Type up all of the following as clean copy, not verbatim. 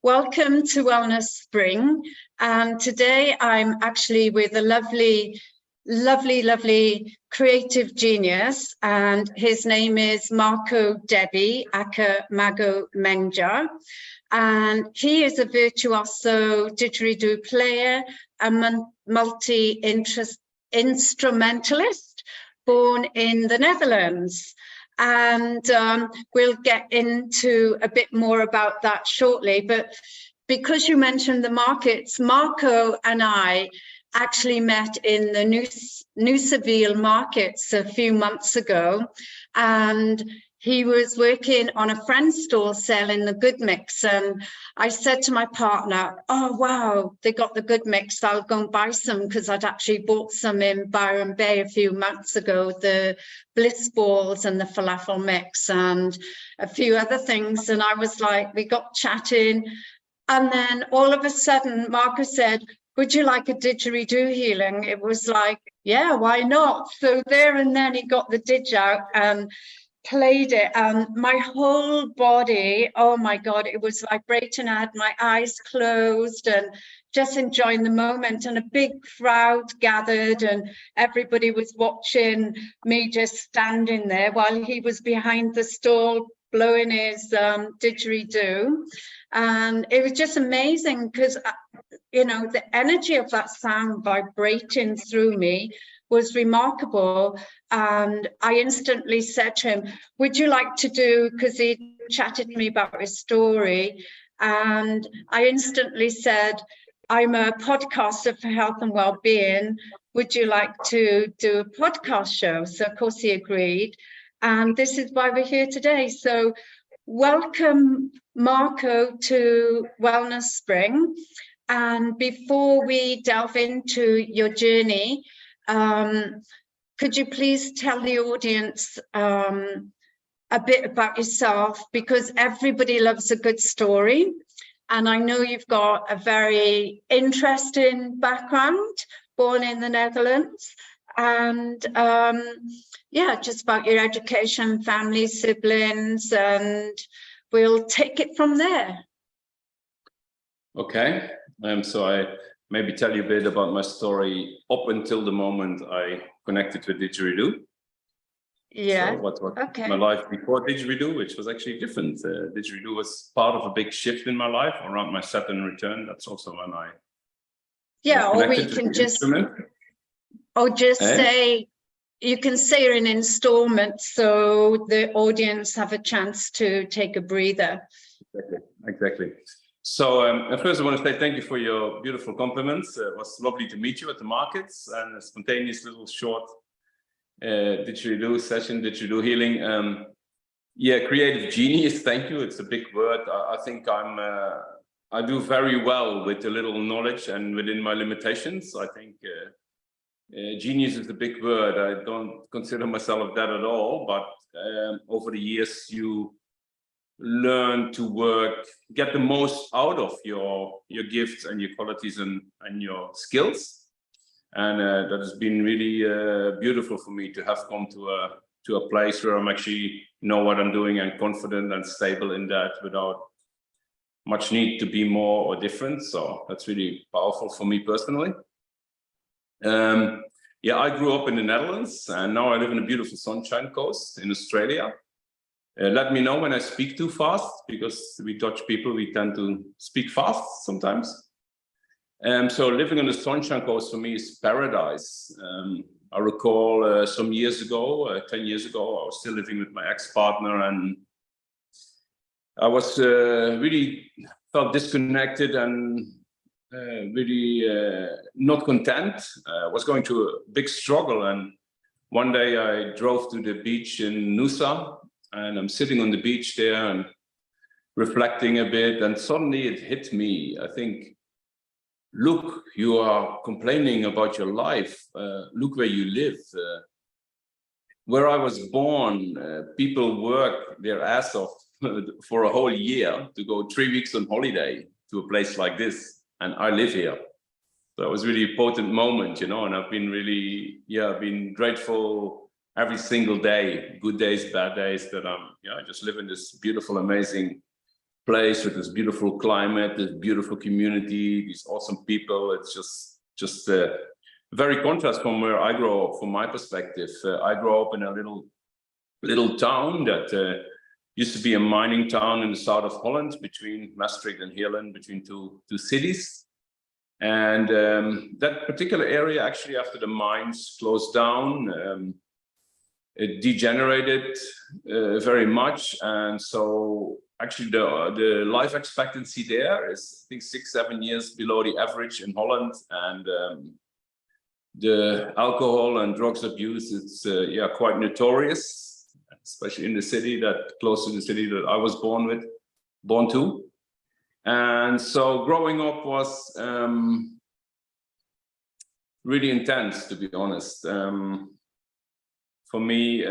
Welcome to Wellness Spring. And today I'm actually with a lovely creative genius, and his name is Marco Debie, aka Mago Menla. And he is a virtuoso didgeridoo player, a multi-instrumentalist born in the Netherlands. And we'll get into a bit more about that shortly. But because you mentioned the markets, Marco and I actually met in the Neuchâtel markets a few months ago, and he was working on a friend's stall selling the good mix. And I said to my partner, oh, wow, they got the good mix. I'll go and buy some, because I'd actually bought some in Byron Bay a few months ago, the bliss balls and the falafel mix and a few other things. And I was like, we got chatting. And then all of a sudden, Marco said, would you like a didgeridoo healing? It was like, yeah, why not? So there and then he got the didge out and played it, and my whole body, oh my God, it was vibrating. I had my eyes closed and just enjoying the moment, and a big crowd gathered and everybody was watching me just standing there while he was behind the stall blowing his didgeridoo. And it was just amazing because, you know, the energy of that sound vibrating through me was remarkable. And I instantly said to him, would you like to do, because he chatted to me about his story, and I instantly said, I'm a podcaster for health and well-being, would you like to do a podcast show? So of course he agreed, and this is why we're here today. So welcome, Marco, to Wellness Spring. And before we delve into your journey, could you please tell the audience a bit about yourself, because everybody loves a good story, and I know you've got a very interesting background, born in the Netherlands, and yeah, just about your education, family, siblings, and we'll take it from there. Okay, so I maybe tell you a bit about my story up until the moment I connected with didgeridoo. Yeah. So what okay. My life before didgeridoo, which was actually different. Didgeridoo was part of a big shift in my life around my Saturn return. That's also when I or we can just say, you can say in installments so the audience have a chance to take a breather. Exactly. So first I want to say thank you for your beautiful compliments. It was lovely to meet you at the markets, and a spontaneous little short didgeridoo session, didgeridoo healing. Yeah, creative genius, thank you. It's a big word. I think I do very well with a little knowledge and within my limitations. I think genius is a big word. I don't consider myself that at all, but over the years you learn to get the most out of your gifts and your qualities and your skills, and that has been really beautiful for me to have come to a place where I'm actually know what I'm doing and confident and stable in that without much need to be more or different. So that's really powerful for me personally. Yeah, I grew up in the Netherlands, and now I live in a beautiful Sunshine Coast in Australia. Let me know when I speak too fast, because we Dutch people, we tend to speak fast sometimes. So living on the Sunshine Coast for me is paradise. I recall some years ago, 10 years ago, I was still living with my ex-partner, and I was really felt disconnected and really not content. I was going through a big struggle, and one day I drove to the beach in Nusa, and I'm sitting on the beach there and reflecting a bit, and suddenly it hit me. I think, look, you are complaining about your life. Look where you live. Where I was born, people work their ass off for a whole year to go 3 weeks on holiday to a place like this, and I live here. So it was really a potent moment, you know, and I've been really, I've been grateful every single day, good days, bad days, that I just live in this beautiful, amazing place with this beautiful climate, this beautiful community, these awesome people. It's just very contrast from where I grew up. From my perspective, I grew up in a little town that used to be a mining town in the south of Holland, between Maastricht and Heerlen, between two cities. And that particular area, actually, after the mines closed down, it degenerated very much. And so actually the life expectancy there is, I think, 6-7 years below the average in Holland. And the alcohol and drugs abuse is quite notorious, especially in the city close to the city that I was born to. And so growing up was really intense, to be honest. For me,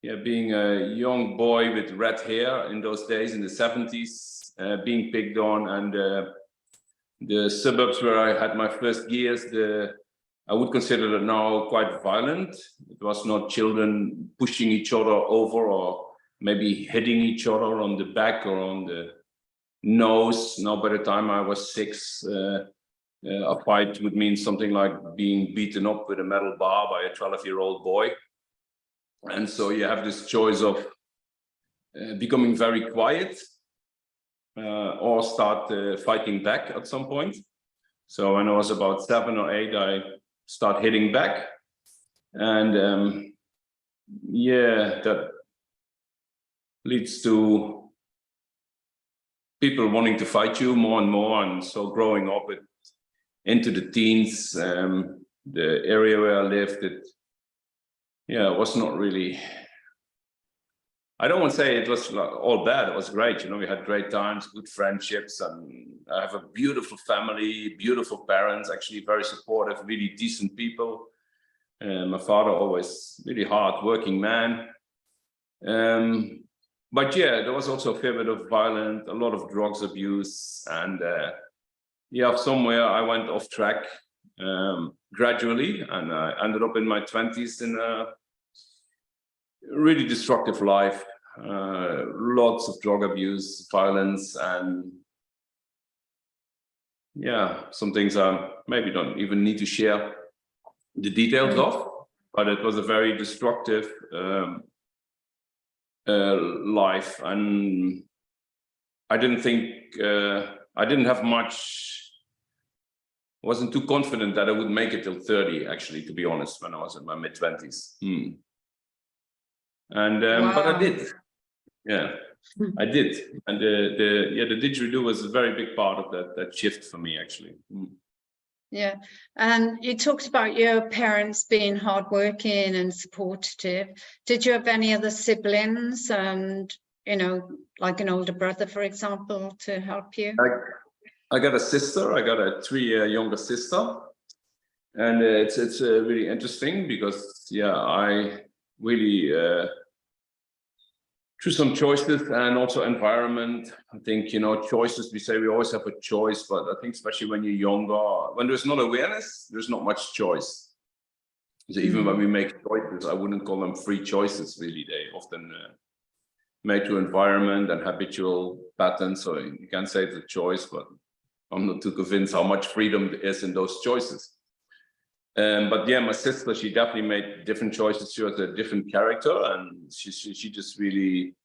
being a young boy with red hair in those days, in the 70s, being picked on, and the suburbs where I had my first years, I would consider it now quite violent. It was not children pushing each other over or maybe hitting each other on the back or on the nose. Now, by the time I was 6, a fight would mean something like being beaten up with a metal bar by a 12-year-old boy. And so you have this choice of becoming very quiet or start fighting back at some point. So when I was about 7 or 8, I started hitting back. And that leads to people wanting to fight you more and more. And so growing up into the teens, the area where I lived, it was not really, I don't want to say it was all bad. It was great. We had great times, good friendships, and I have a beautiful family, beautiful parents, actually very supportive, really decent people. My father always really hard-working man. But there was also a fair bit of violence, a lot of drugs abuse, and somewhere I went off track gradually, and I ended up in my 20s in a really destructive life, lots of drug abuse, violence, and some things I maybe don't even need to share the details of, but it was a very destructive life, and I didn't think I didn't have much, wasn't too confident that I would make it till 30, actually, to be honest, when I was in my mid-20s. And Wow. but I did. I did. And the didgeridoo was a very big part of that shift for me, actually. Yeah, and you talked about your parents being hardworking and supportive. Did you have any other siblings, and like an older brother, for example, to help you? I got a sister. I got a 3-year younger sister, and it's really interesting because I really through some choices and also environment. I think, choices, we say we always have a choice, but I think especially when you're younger, when there's not awareness, there's not much choice. So even when we make choices, I wouldn't call them free choices, really. They often made to environment and habitual patterns. So you can say it's a choice, but I'm not too convinced how much freedom there is in those choices. But my sister, she definitely made different choices. She was a different character, and she just really,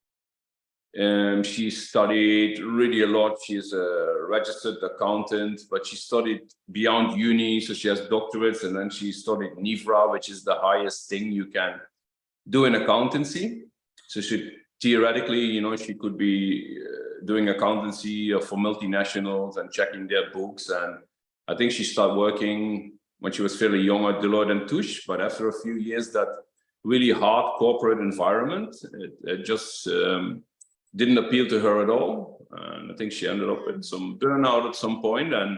she studied really a lot. She's a registered accountant, but she studied beyond uni, so she has doctorates, and then she studied NIVRA, which is the highest thing you can do in accountancy. So she theoretically, she could be doing accountancy for multinationals and checking their books. And I think she started working when she was fairly young at Deloitte and Touche, but after a few years, that really hard corporate environment, it just didn't appeal to her at all. And I think she ended up with some burnout at some point, and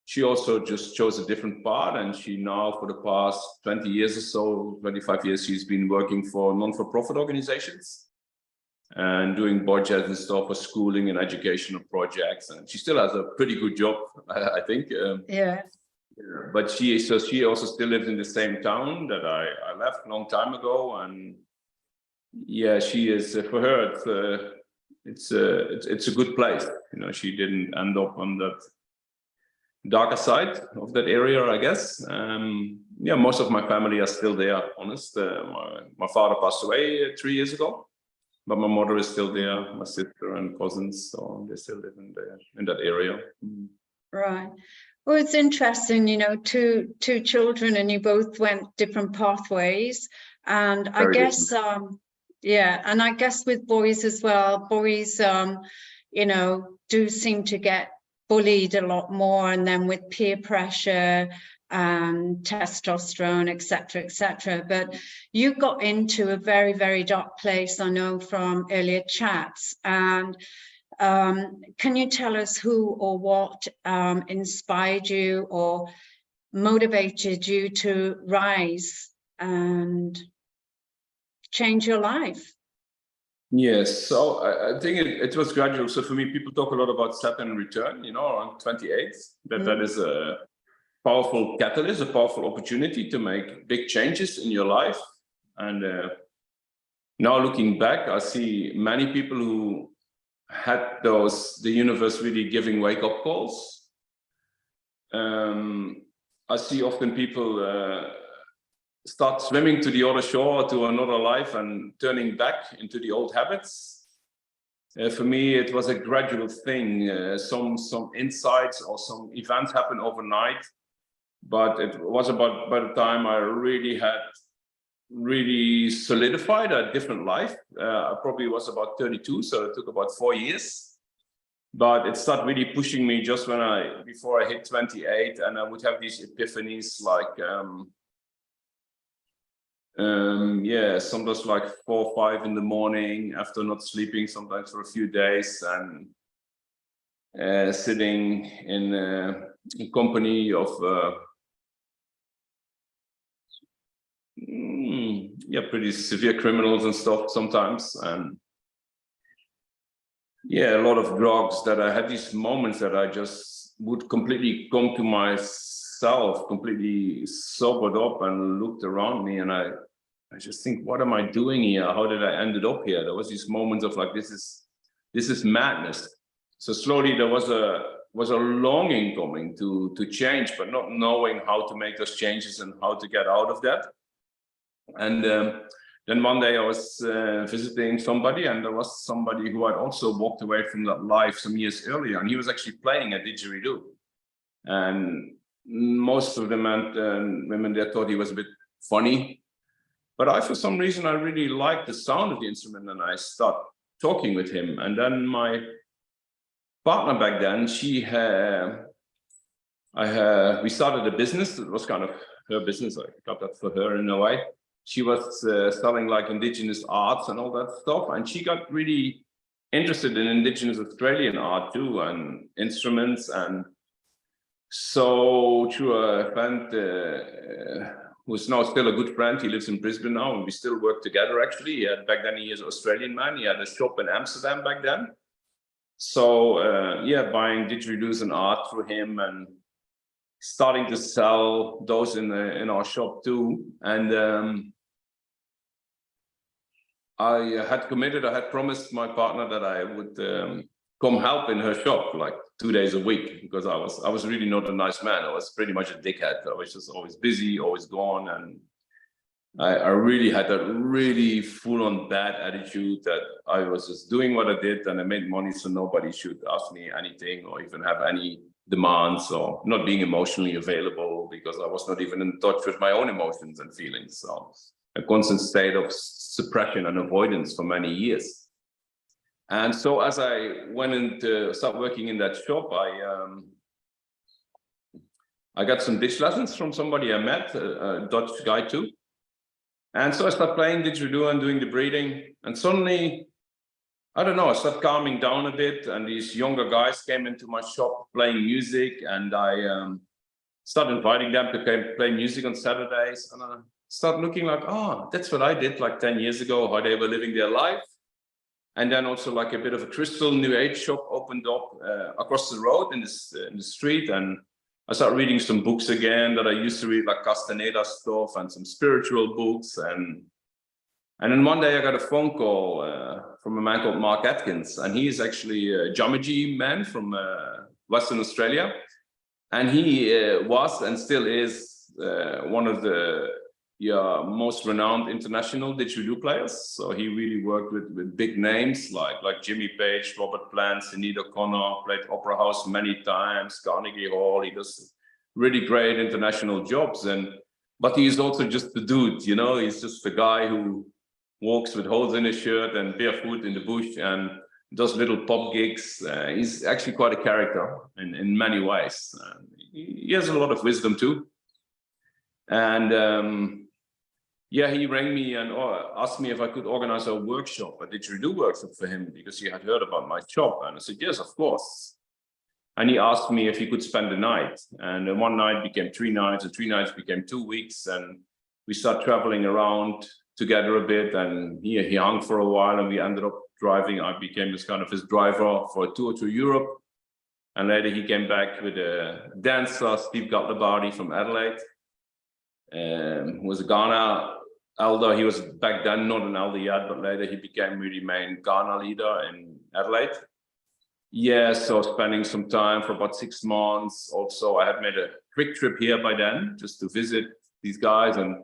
she also just chose a different path. And she now, for the past 20 years or so, 25 years, she's been working for non-for-profit organizations and doing budgets and stuff for schooling and educational projects. And she still has a pretty good job, I think. But she also still lives in the same town that I left a long time ago. And she is, for her, it's a good place. You know, she didn't end up on that darker side of that area, I guess. Yeah, most of my family are still there, honest. My father passed away 3 years ago, but my mother is still there, my sister and cousins, so they still live in that area. Right. Well, it's interesting, you know, two children and you both went different pathways. And I guess, yeah, and I guess with boys as well, boys, you know, do seem to get bullied a lot more, and then with peer pressure, testosterone, etc. But you got into a very, very dark place, I know from earlier chats. And can you tell us who or what inspired you or motivated you to rise and change your life? Yes, so I think it was gradual. So for me, people talk a lot about Saturn return, you know, around 28, that is a powerful catalyst, a powerful opportunity to make big changes in your life. And now looking back, I see many people who had the universe really giving wake-up calls. I see often people start swimming to the other shore, to another life, and turning back into the old habits. For me, it was a gradual thing. Some insights or some events happen overnight, but it was about, by the time I really solidified a different life. I probably was about 32, so it took about 4 years. But it started really pushing me just before I hit 28, and I would have these epiphanies like, yeah, sometimes like 4 or 5 in the morning after not sleeping, sometimes for a few days, and sitting in company of yeah, pretty severe criminals and stuff sometimes, and yeah, a lot of drugs. That I had these moments that I just would completely come to myself, completely sobered up and looked around me, and I just think, what am I doing here? How did I ended up here? There was these moments of like, this is madness. So slowly there was a longing coming to change, but not knowing how to make those changes and how to get out of that. And then one day I was visiting somebody, and there was somebody who had also walked away from that life some years earlier, and he was actually playing a didgeridoo. And most of the men and women there thought he was a bit funny. But I, for some reason, I really liked the sound of the instrument, and I started talking with him. And then my partner back then, we started a business. It was kind of her business. I got that for her in a way. She was selling like indigenous arts and all that stuff. And she got really interested in indigenous Australian art too, and instruments. And so through a friend, who's now still a good friend, he lives in Brisbane now, and we still work together actually. Back then he is an Australian man. He had a shop in Amsterdam back then. So yeah, buying didgeridoos and art through him, and starting to sell those in our shop too. And I had promised my partner that I would come help in her shop like 2 days a week, because I was really not a nice man. I was pretty much a dickhead. I was just always busy, always gone, and I really had that really full-on bad attitude that I was just doing what I did, and I made money so nobody should ask me anything or even have any demands, or not being emotionally available, because I was not even in touch with my own emotions and feelings. So a constant state of suppression and avoidance for many years. And so as I went into start working in that shop, I got some ditch lessons from somebody I met, a Dutch guy too. And so I started playing didgeridoo and doing the breathing, and suddenly, I don't know, I started calming down a bit, and these younger guys came into my shop playing music, and I started inviting them to play music on Saturdays, and I started looking like, oh, that's what I did like 10 years ago, how they were living their life. And then also like a bit of a crystal new age shop opened up across the road in the street, and I started reading some books again that I used to read, like Castaneda stuff and some spiritual books. And And then one day I got a phone call from a man called Mark Atkins, and he is actually a geometry man from Western Australia. And he was and still is one of the most renowned international didgeridoo players. So he really worked with big names like Jimmy Page, Robert Plant, Sinead O'Connor, played Opera House many times, Carnegie Hall. He does really great international jobs. But he is also just the dude, you know, he's just the guy who walks with holes in his shirt and barefoot in the bush and does little pop gigs. He's actually quite a character in many ways. He has a lot of wisdom too. And yeah, he rang me and asked me if I could organize a workshop, a didgeridoo workshop for him, because he had heard about my shop. And I said, yes, of course. And he asked me if he could spend the night. And then one night became 3 nights, and 3 nights became 2 weeks. And we started traveling around together a bit. And he hung for a while, and we ended up driving. I became this kind of his driver for a tour to Europe. And later he came back with a dancer, Steve Gatlabadi from Adelaide, who was a Ghana elder. He was back then not an elder yet, but later he became really main Ghana leader in Adelaide. Yeah, so spending some time for about 6 months. Also, I had made a quick trip here by then just to visit these guys, and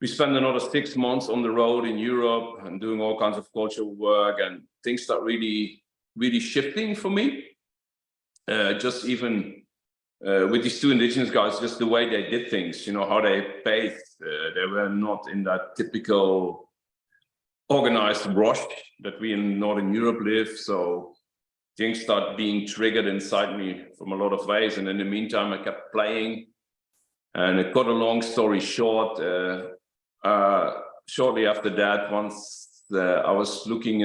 we spent another 6 months on the road in Europe and doing all kinds of cultural work, and things start really, really shifting for me. Just even with these 2 indigenous guys, just the way they did things, you know, how they paced. They were not in that typical organized rush that we in Northern Europe live. So things start being triggered inside me from a lot of ways. And in the meantime, I kept playing. And it got a long story short. Shortly after that, once I was looking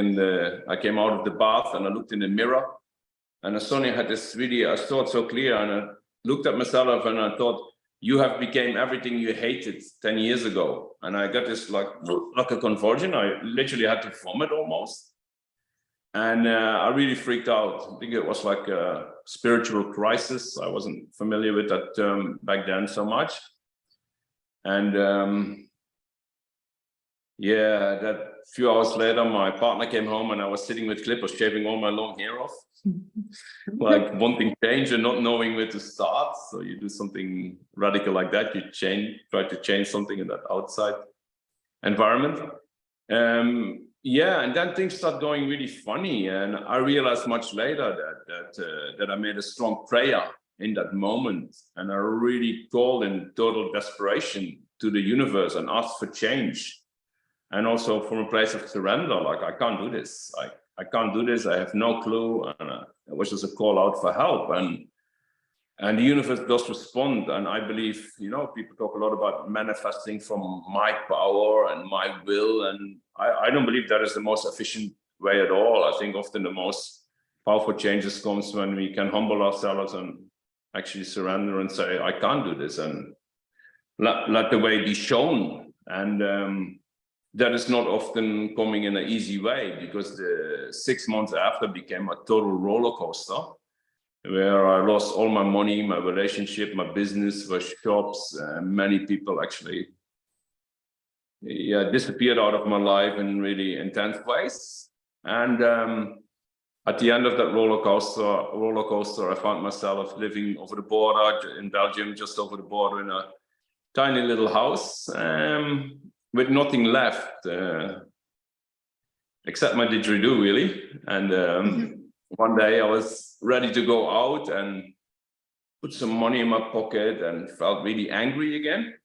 I came out of the bath and I looked in the mirror. And I suddenly had this really, I saw it so clear. And I looked at myself and I thought, you have become everything you hated 10 years ago. And I got this like a convulsion. I literally had to vomit almost. And I really freaked out. I think it was like a spiritual crisis. I wasn't familiar with that term back then so much. And yeah, that few hours later, my partner came home and I was sitting with clippers, shaving all my long hair off, like wanting change and not knowing where to start. So you do something radical like that, you try to change something in that outside environment. Yeah, and then things start going really funny. And I realized much later that I made a strong prayer in that moment. And I really called in total desperation to the universe and asked for change. And also from a place of surrender, like, I can't do this. I can't do this. I have no clue. And it was just a call out for help. And the universe does respond. And I believe, you know, people talk a lot about manifesting from my power and my will. And I don't believe that is the most efficient way at all. I think often the most powerful changes comes when we can humble ourselves and actually surrender and say, I can't do this, and let the way be shown. And that is not often coming in an easy way, because the 6 months after became a total roller coaster, where I lost all my money, my relationship, my business, my shops. Many people actually disappeared out of my life in really intense ways. And at the end of that roller coaster, I found myself living over the border in Belgium, just over the border in a tiny little house with nothing left except my didgeridoo, really. And one day I was ready to go out and put some money in my pocket and felt really angry again.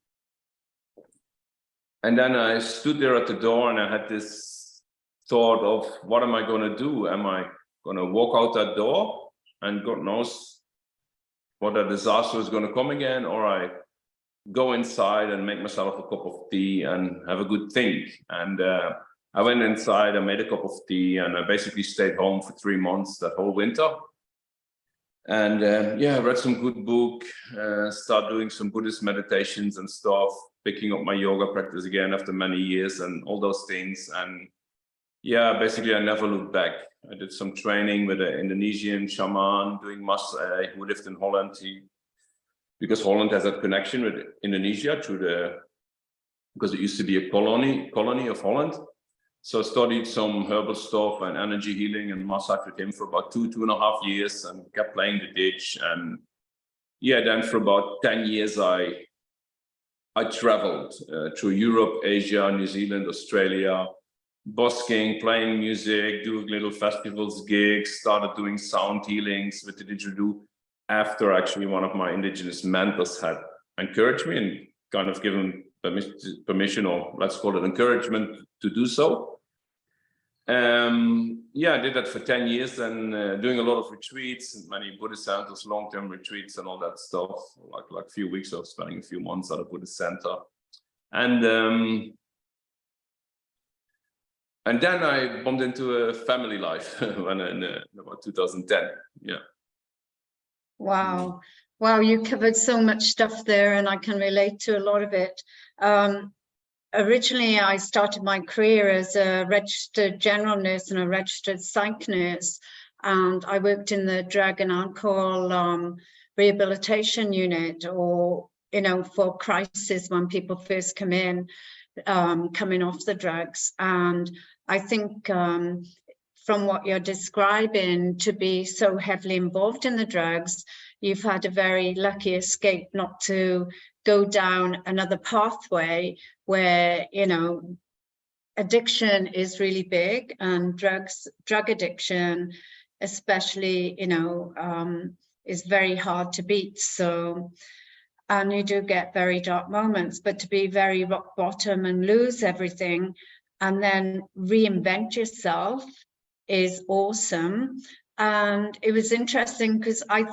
And then I stood there at the door and I had this thought of, what am I going to do? Am I going to walk out that door and God knows what a disaster is going to come again? Or I go inside and make myself a cup of tea and have a good think. And I went inside, I made a cup of tea, and I basically stayed home for 3 months that whole winter. And I read some good book, start doing some Buddhist meditations and stuff, picking up my yoga practice again after many years and all those things. And yeah, basically I never looked back. I did some training with an Indonesian shaman doing Maasai who lived in Holland. Because Holland has that connection with Indonesia through because it used to be a colony of Holland. So I studied some herbal stuff and energy healing and massage with him for about 2.5 years, and kept playing the ditch. And yeah, then for about 10 years, I traveled through Europe, Asia, New Zealand, Australia, busking, playing music, doing little festivals, gigs, started doing sound healings with the Didjeridu after actually one of my indigenous mentors had encouraged me and kind of given permission, or let's call it encouragement, to do so. Yeah, I did that for 10 years and doing a lot of retreats, many Buddhist centers, long-term retreats and all that stuff, like a few weeks of spending a few months at a Buddhist center. And then I bumped into a family life when in about 2010. Yeah. Wow. Wow, you covered so much stuff there, and I can relate to a lot of it. Originally, I started my career as a registered general nurse and a registered psych nurse, and I worked in the drug and alcohol rehabilitation unit, or, you know, for crisis when people first come in, coming off the drugs. And I think from what you're describing, to be so heavily involved in the drugs, you've had a very lucky escape not to go down another pathway where, you know, addiction is really big, and drug addiction especially, you know, is very hard to beat. So, and you do get very dark moments, but to be very rock bottom and lose everything and then reinvent yourself is awesome. And it was interesting because I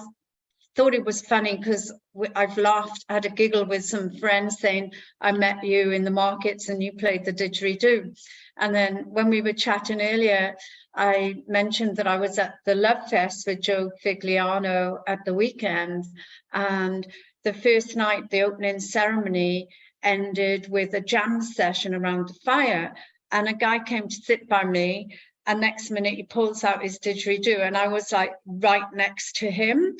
thought it was funny, because I've laughed, had a giggle with some friends saying, I met you in the markets and you played the didgeridoo. And then when we were chatting earlier, I mentioned that I was at the Love Fest with Joe Figliano at the weekend. And the first night, the opening ceremony ended with a jam session around the fire. And a guy came to sit by me, and next minute he pulls out his didgeridoo, and I was like right next to him.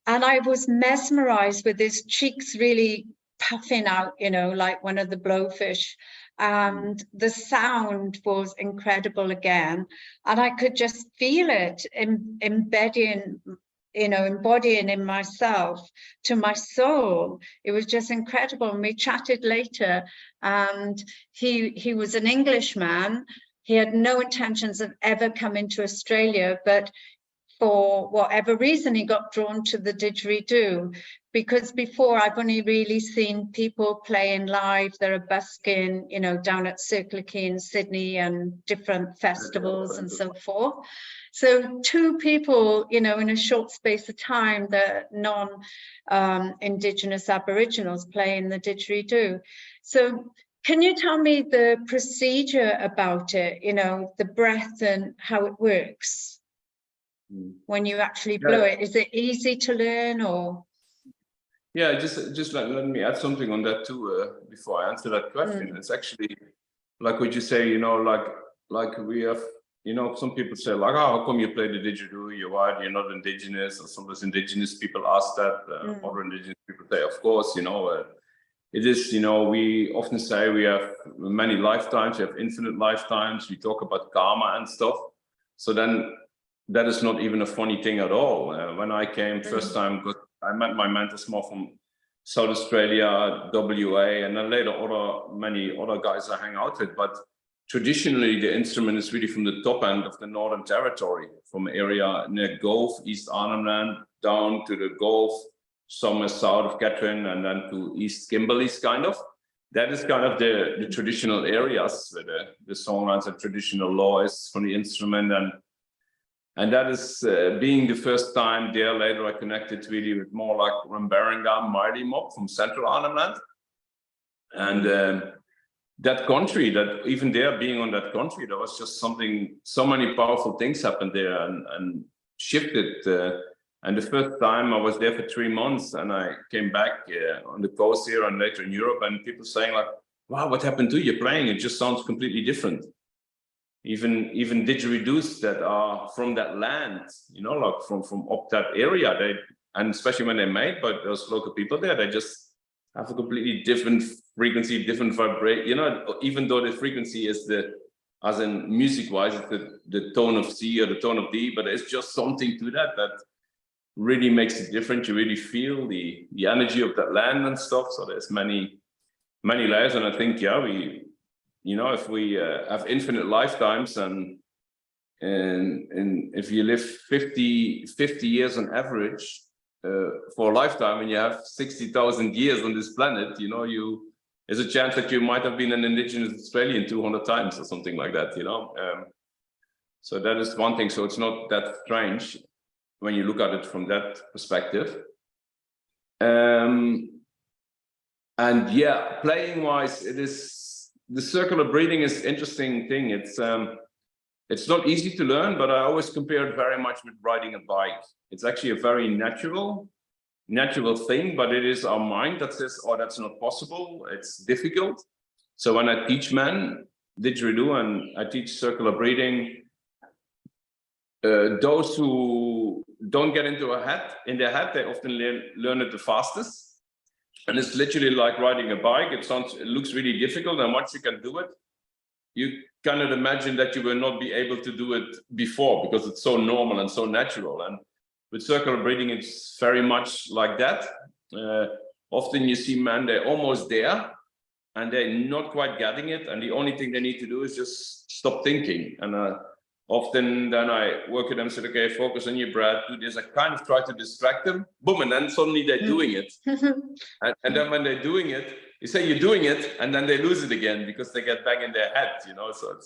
And I was mesmerized with his cheeks really puffing out, you know, like one of the blowfish. And the sound was incredible again. And I could just feel it embodying in myself, to my soul. It was just incredible. And we chatted later, and he was an Englishman. He had no intentions of ever coming to Australia, but for whatever reason, he got drawn to the didgeridoo, because before I've only really seen people playing live. They're a busking, you know, down at Circular Quay in Sydney and different festivals and so forth. So two people, you know, in a short space of time, the non-Indigenous Aboriginals playing the didgeridoo. So can you tell me the procedure about it, you know, the breath and how it works? When you actually blow it, is it easy to learn, or? Yeah, just let me add something on that too before I answer that question. It's actually like what you say, you know, like we have, you know, some people say like, oh, how come you play the didgeridoo? You're white, you're not indigenous. Or sometimes indigenous people ask that. Other indigenous people say, of course, you know, it is, you know, we often say we have many lifetimes, we have infinite lifetimes. We talk about karma and stuff. So then that is not even a funny thing at all. When I came first time, I met my mentors more from South Australia, WA, and then later many other guys I hang out with. But traditionally, the instrument is really from the top end of the Northern Territory, from area near Gulf, East Arnhem Land, down to the Gulf, somewhere south of Katherine, and then to East Kimberley's kind of. That is kind of the traditional areas where the songlines and traditional law is from the instrument. And that is being the first time there. Later, I connected really with more like Rambaringa, Mighty Mob from Central Arnhem Land. And that country, that even there being on that country, there was just something, so many powerful things happened there and shifted. And the first time I was there for 3 months, and I came back on the coast here and later in Europe, and people saying like, wow, what happened to you playing? It just sounds completely different. Even didgeridoos that are from that land, you know, like from up that area, and especially when they're made by those local people there, they just have a completely different frequency, different vibrate, you know, even though the frequency is as in music-wise, it's the tone of C or the tone of D, but it's just something to that really makes it different. You really feel the energy of that land and stuff. So there's many layers, and I think, yeah, you know, if we have infinite lifetimes and if you live 50 years on average for a lifetime, and you have 60,000 years on this planet, you know, there's a chance that you might have been an indigenous Australian 200 times or something like that, you know. So that is one thing. So it's not that strange when you look at it from that perspective. And yeah, playing wise, it is, the circular breathing is an interesting thing. It's not easy to learn, but I always compare it very much with riding a bike. It's actually a very natural thing, but it is our mind that says, oh, that's not possible, it's difficult. So when I teach men Didjeridu and I teach circular breathing, those who don't get into their head, they often learn it the fastest. And it's literally like riding a bike. It looks really difficult, and once you can do it, you cannot imagine that you will not be able to do it before, because it's so normal and so natural. And with circular breathing, it's very much like that. Often you see men, they're almost there, and they're not quite getting it. And the only thing they need to do is just stop thinking. And often then I work with them and say, okay, focus on your breath, do this. I kind of try to distract them, boom, and then suddenly they're doing it. and then when they're doing it, you say you're doing it, and then they lose it again because they get back in their head, you know. So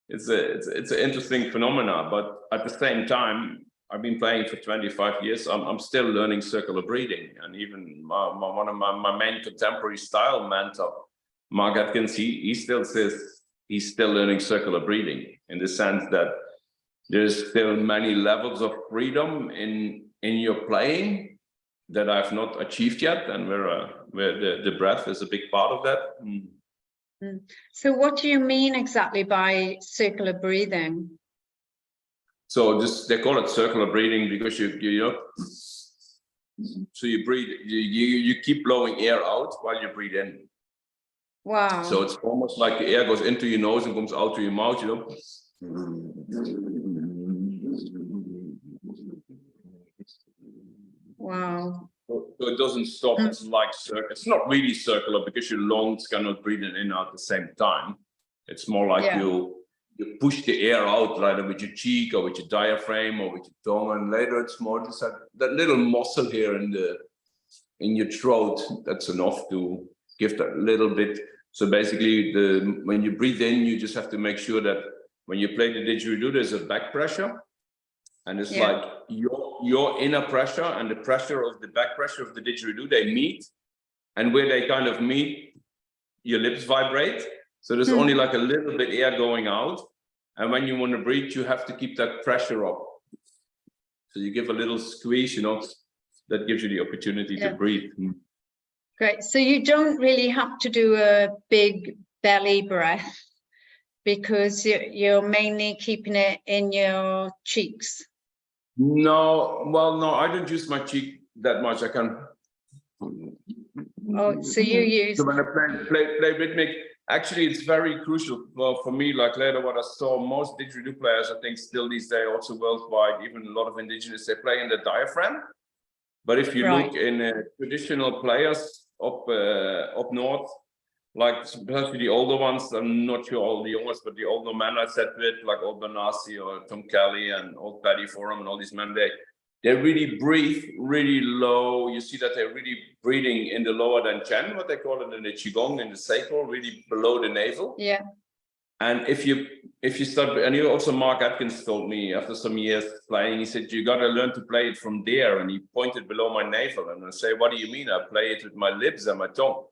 it's an interesting phenomena. But at the same time, I've been playing for 25 years. I'm still learning circular breathing, and even one of my main contemporary style mentor, Mark Atkins, he still says he's still learning circular breathing, in the sense that there's still many levels of freedom in your playing that I've not achieved yet, and where the breath is a big part of that. So what do you mean exactly by circular breathing? So they call it circular breathing because you know, so you breathe, you keep blowing air out while you breathe in. Wow. So it's almost like the air goes into your nose and comes out through your mouth, you know. Wow. So it doesn't stop. It's like circular. It's not really circular because your lungs cannot breathe in and out at the same time. It's more like you push the air out, either with your cheek or with your diaphragm or with your tongue, and later it's more just that little muscle here in your throat. That's enough to give that little bit. So basically, when you breathe in, you just have to make sure that when you play the didgeridoo, there's a back pressure, and it's like your inner pressure and the pressure of the back pressure of the didgeridoo, they meet, and where they kind of meet, your lips vibrate. So there's only like a little bit air going out, and when you want to breathe, you have to keep that pressure up. So you give a little squeeze, you know, that gives you the opportunity to breathe. Great. So you don't really have to do a big belly breath because you're mainly keeping it in your cheeks. No, well, no, I don't use my cheek that much. I can. Oh, so you use. So when I play rhythmic, actually, it's very crucial for me. Like later, what I saw, most didgeridoo players, I think, still these days, also worldwide, even a lot of indigenous, they play in the diaphragm. But if you look in traditional players up north, like especially the older ones, I'm not sure all the youngest, but the older men I sat with, like Old Benassi or Tom Kelly and Old Paddy Forum and all these men, they really breathe really low. You see that they're really breathing in the lower than Chen, what they call it in the Qigong, in the sacral, really below the navel. Yeah. And if you start, and also Mark Atkins told me after some years playing, he said, you got to learn to play it from there. And he pointed below my navel, and I say, what do you mean? I play it with my lips and my tongue.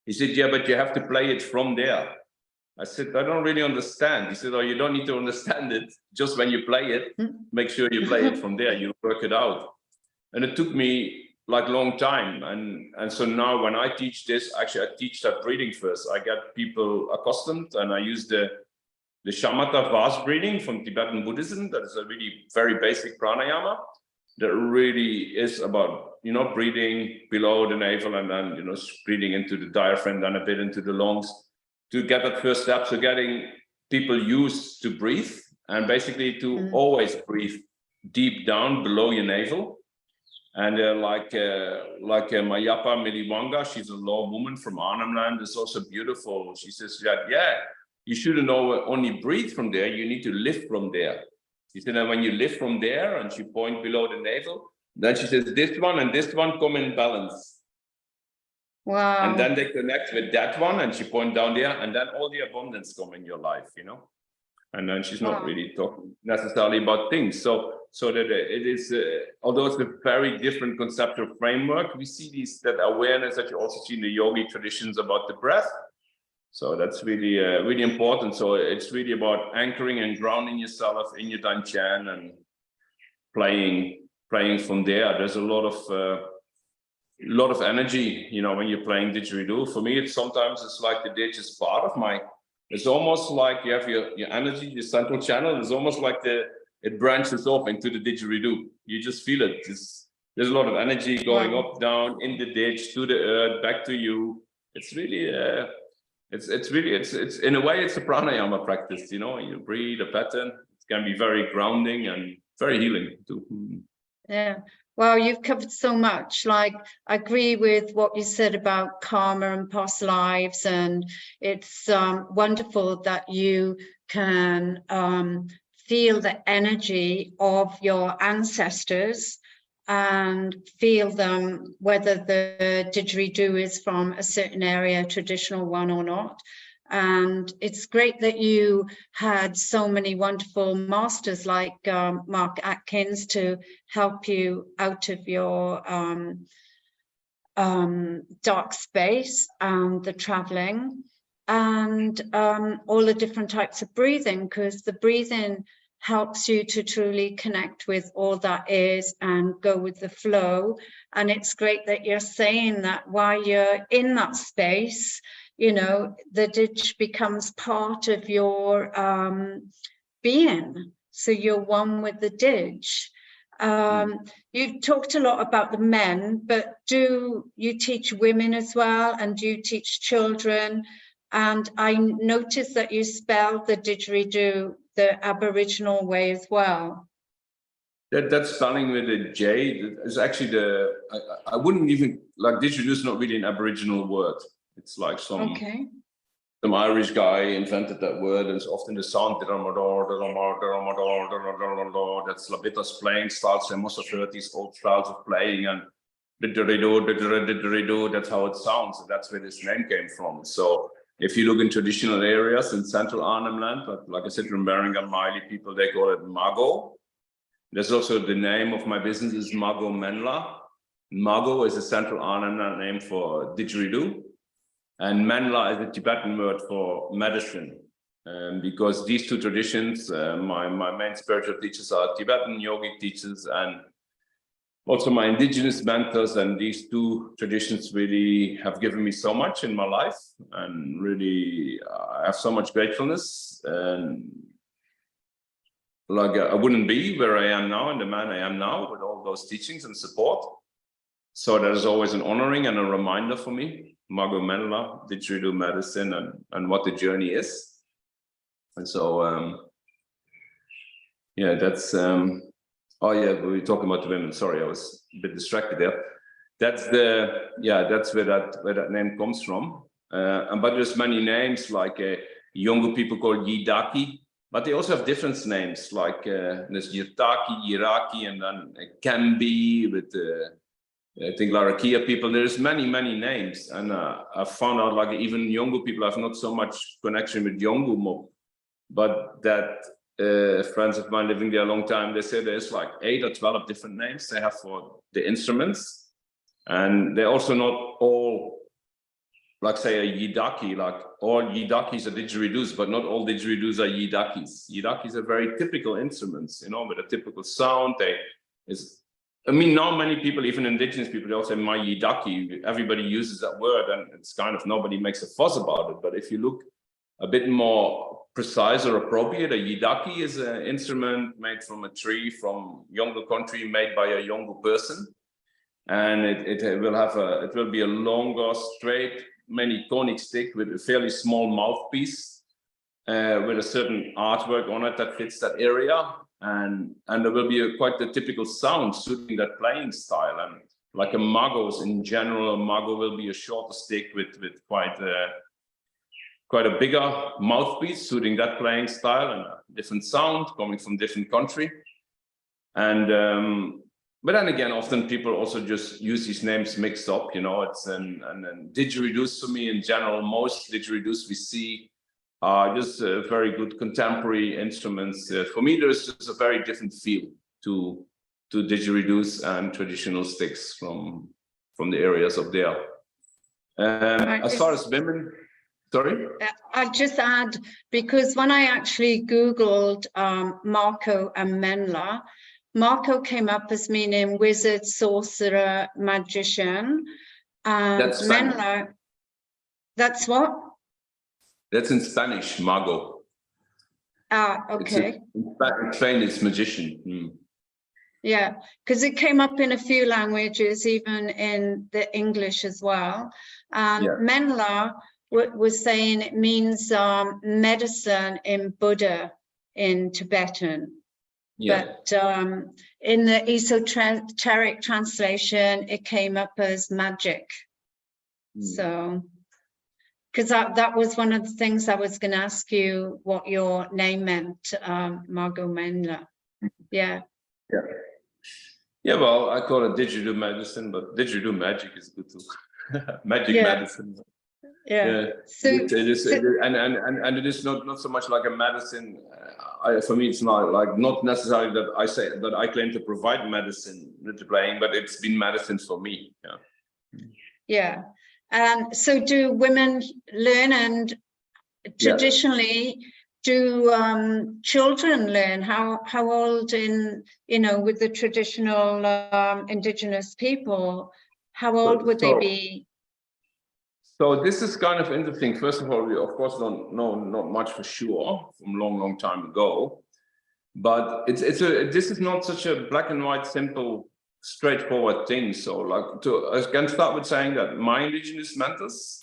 He said, yeah, but you have to play it from there. I said, I don't really understand. He said, oh, you don't need to understand it. Just when you play it, make sure you play it from there. You work it out. And it took me like a long time. And so now when I teach this, actually I teach that breathing first. I get people accustomed, and I use the shamatha vase breathing from Tibetan Buddhism. That is a really very basic pranayama that really is about, breathing below the navel and then, breathing into the diaphragm, then a bit into the lungs to get that first step. So getting people used to breathe and basically to always breathe deep down below your navel. And like Mayapa Miliwanga, she's a law woman from Arnhem Land, is also beautiful. She says that, you shouldn't only breathe from there, you need to lift from there. She said that when you lift from there, and she points below the navel, then she says this one and this one come in balance. Wow. And then they connect with that one, and she points down there, and then all the abundance come in your life, And then she's not really talking necessarily about things. So that it is, although it's a very different conceptual framework, we see that awareness that you also see in the yogi traditions about the breath. So that's really, really important. So it's really about anchoring and grounding yourself in your danchan and playing from there. There's a lot of energy, when you're playing didgeridoo. For me, sometimes it's like the didge is part of it's almost like you have your energy, your central channel. It's almost like it branches off into the didgeridoo. You just feel it. There's a lot of energy going up, down, in the ditch, to the earth, back to you. It's really, it's in a way, it's a pranayama practice, you breathe a pattern. It can be very grounding and very healing too. Yeah. Well, you've covered so much. Like, I agree with what you said about karma and past lives, and it's wonderful that you can feel the energy of your ancestors and feel them, whether the didgeridoo is from a certain area, traditional one or not. And it's great that you had so many wonderful masters like Mark Atkins to help you out of your dark space and the traveling and all the different types of breathing, because the breathing helps you to truly connect with all that is and go with the flow. And it's great that you're saying that while you're in that space, the didge becomes part of your being. So you're one with the didge. You've talked a lot about the men, but do you teach women as well? And do you teach children? And I noticed that you spelled the didgeridoo the Aboriginal way as well. That spelling with a J is actually I wouldn't even, like, didgeridoo is not really an Aboriginal word. It's like some Irish guy invented that word, and it's often the sound. That's Labita's playing styles. I must have heard these old styles of playing, and didgeridoo, that's how it sounds. And that's where this name came from. So if you look in traditional areas in central Arnhem Land, but like I said, Remembering and Miley people, they call it Mago. There's also the name of my business is Mago Menla. Mago is a central Arnhem Land name for didgeridoo. And Menla is a Tibetan word for medicine. Because these two traditions, my main spiritual teachers are Tibetan yogic teachers and also my indigenous mentors, and these two traditions really have given me so much in my life, and really I have so much gratefulness, and like I wouldn't be where I am now and the man I am now with all those teachings and support. So that is always an honoring and a reminder for me, Mago Menla, didgeridoo medicine, and what the journey is. And so, that's, oh yeah, we were talking about the women. Sorry, I was a bit distracted there. That's that's where that name comes from. But there's many names, like younger people called Yidaki, but they also have different names, like there's Yirtaki, Yiraki, and then Kambi with I think Larakia people. There's many names, and I found out like even younger people have not so much connection with Yongu mob, but that friends of mine living there a long time, they say there's like 8 or 12 different names they have for the instruments, and they're also not all, like say a yidaki, like all yidakis are didgeridoos, but not all didgeridoos are yidakis. Yidakis are very typical instruments, with a typical sound. Now many people, even indigenous people, they all say my yidaki. Everybody uses that word, and it's kind of, nobody makes a fuss about it. But if you look a bit more precise or appropriate, a yidaki is an instrument made from a tree from Yongu country, made by a Yongu person. and it will be a longer, straight, many conic stick with a fairly small mouthpiece, with a certain artwork on it that fits that area, and there will be quite the typical sound suiting that playing style. And like a Mago's in general, a Mago will be a shorter stick with quite a bigger mouthpiece suiting that playing style, and a different sound coming from different country. And but then again, often people also just use these names mixed up, you know. It's and then didgeridus for me in general, most didgeridus we see are just very good contemporary instruments. For me, there's just a very different feel to didgeridus and traditional sticks from the areas up there. As far as women, sorry? I'll just add, because when I actually Googled Marco and Menla, Marco came up as meaning wizard, sorcerer, magician. That's Menla, that's what? That's in Spanish, Mago. Okay. In Spain, it's magician. Mm. Yeah, because it came up in a few languages, even in the English as well. Menla was saying it means medicine in Buddha in Tibetan. Yeah. But in the esoteric translation, it came up as magic. So, because that was one of the things I was going to ask you, what your name meant, Mago Menla. Yeah. Yeah, well, I call it didgeridoo medicine, but didgeridoo magic is good too. Magic medicine. Yeah. So, it is, and it is not so much like a medicine. For me, it's not necessarily that I say that I claim to provide medicine to playing, but it's been medicine for me. Yeah. So do women learn, and traditionally do children learn? How old with the traditional indigenous people, how old would they be? So this is kind of interesting. First of all, we of course don't know not much for sure from long time ago, but this is not such a black and white, simple, straightforward thing. So I can start with saying that my indigenous mentors,